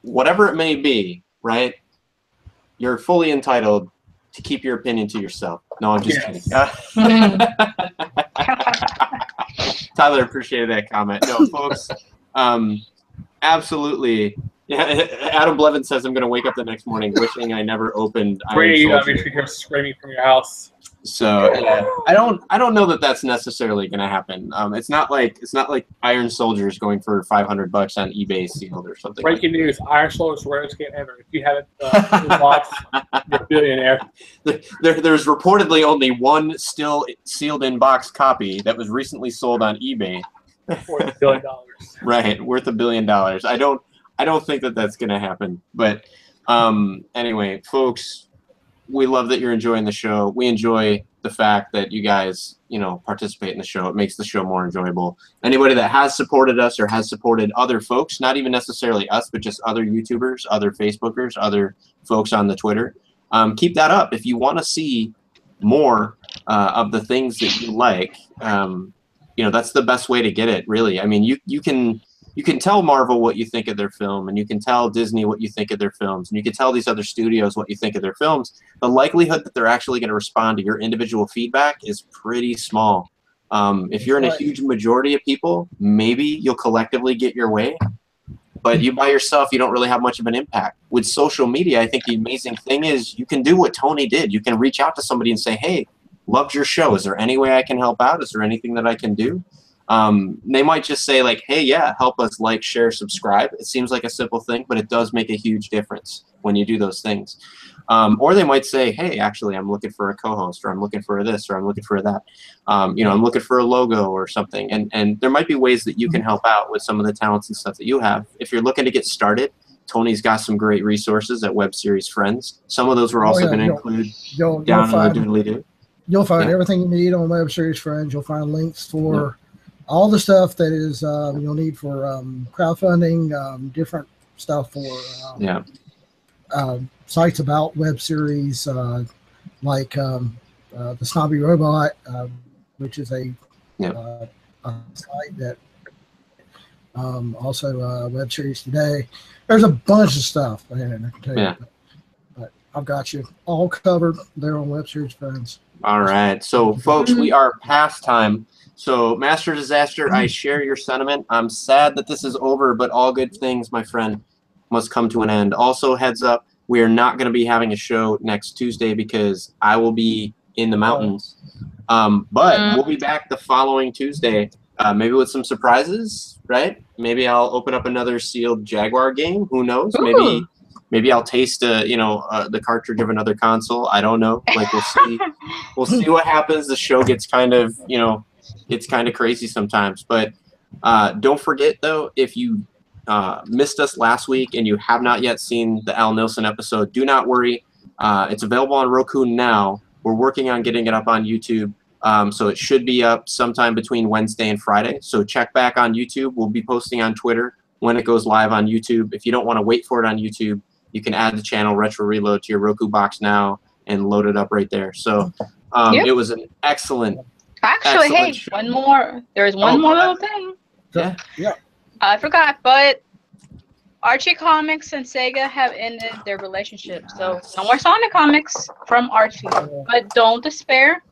Whatever it may be, right? You're fully entitled to keep your opinion to yourself. No, I'm just kidding. Tyler appreciated that comment. No, folks, absolutely. Yeah, Adam Blevin says I'm going to wake up the next morning wishing I never opened Iron Soldier. You come screaming from your house. So yeah, I don't know that that's necessarily going to happen. It's not like Iron Soldier is going for $500 on eBay sealed or something. Breaking news: Iron Soldier is the rarest game ever. If you haven't box, you're a billionaire. There's reportedly only one still sealed in box copy that was recently sold on eBay. Worth $1 billion. Right, worth $1 billion. I don't think that that's going to happen. But anyway, folks. We love that you're enjoying the show. We enjoy the fact that you guys, you know, participate in the show. It makes the show more enjoyable. Anybody that has supported us or has supported other folks, not even necessarily us, but just other YouTubers, other Facebookers, other folks on the Twitter, keep that up. If you want to see more of the things that you like, you know, that's the best way to get it, really. I mean, you can tell Marvel what you think of their film, and you can tell Disney what you think of their films, and you can tell these other studios what you think of their films. The likelihood that they're actually going to respond to your individual feedback is pretty small. If you're in a huge majority of people, maybe you'll collectively get your way, but you by yourself, you don't really have much of an impact. With social media, I think the amazing thing is you can do what Tony did. You can reach out to somebody and say, hey, loved your show. Is there any way I can help out? Is there anything that I can do? They might just say like, hey, yeah, help us like, share, subscribe. It seems like a simple thing, but it does make a huge difference when you do those things. Or they might say, hey, actually, I'm looking for a co-host, or I'm looking for this, or I'm looking for that. You know, I'm looking for a logo or something. And there might be ways that you can help out with some of the talents and stuff that you have. If you're looking to get started, Tony's got some great resources at Web Series Friends. Some of those we're also going to include down in the doodly-doo. You'll find everything you need on Web Series Friends. You'll find links for all the stuff that is you'll need for crowdfunding, different stuff for sites about web series, like the Snobby Robot, which is a site that also Web Series Today. There's a bunch of stuff, man, I can tell you. But I've got you all covered there on Web Series Friends. All right. So, folks, we are past time. So, Master Disaster, I share your sentiment. I'm sad that this is over, but all good things, my friend, must come to an end. Also, heads up, we are not going to be having a show next Tuesday because I will be in the mountains. But we'll be back the following Tuesday, maybe with some surprises, right? Maybe I'll open up another sealed Jaguar game. Who knows? Maybe I'll taste the cartridge of another console. I don't know. Like, we'll see. We'll see what happens. The show gets kind of, it's kind of crazy sometimes. But don't forget, though, if you missed us last week and you have not yet seen the Al Nilsson episode, do not worry. It's available on Roku now. We're working on getting it up on YouTube. So it should be up sometime between Wednesday and Friday. So check back on YouTube. We'll be posting on Twitter when it goes live on YouTube. If you don't want to wait for it on YouTube, you can add the channel Retro Reload to your Roku box now and load it up right there. So it was an excellent show. One more. There's one more little thing. Yeah. I forgot, but Archie Comics and Sega have ended their relationship. So no more Sonic comics from Archie. But don't despair.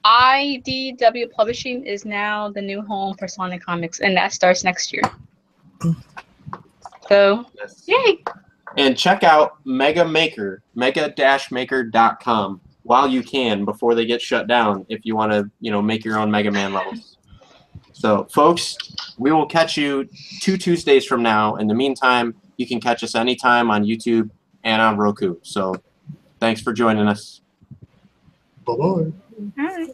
IDW Publishing is now the new home for Sonic comics, and that starts next year. So, yay! And check out mega-maker.com while you can before they get shut down if you want to, make your own Mega Man levels. So, folks, we will catch you 2 Tuesdays from now. In the meantime, you can catch us anytime on YouTube and on Roku. So, thanks for joining us. Bye-bye. All right.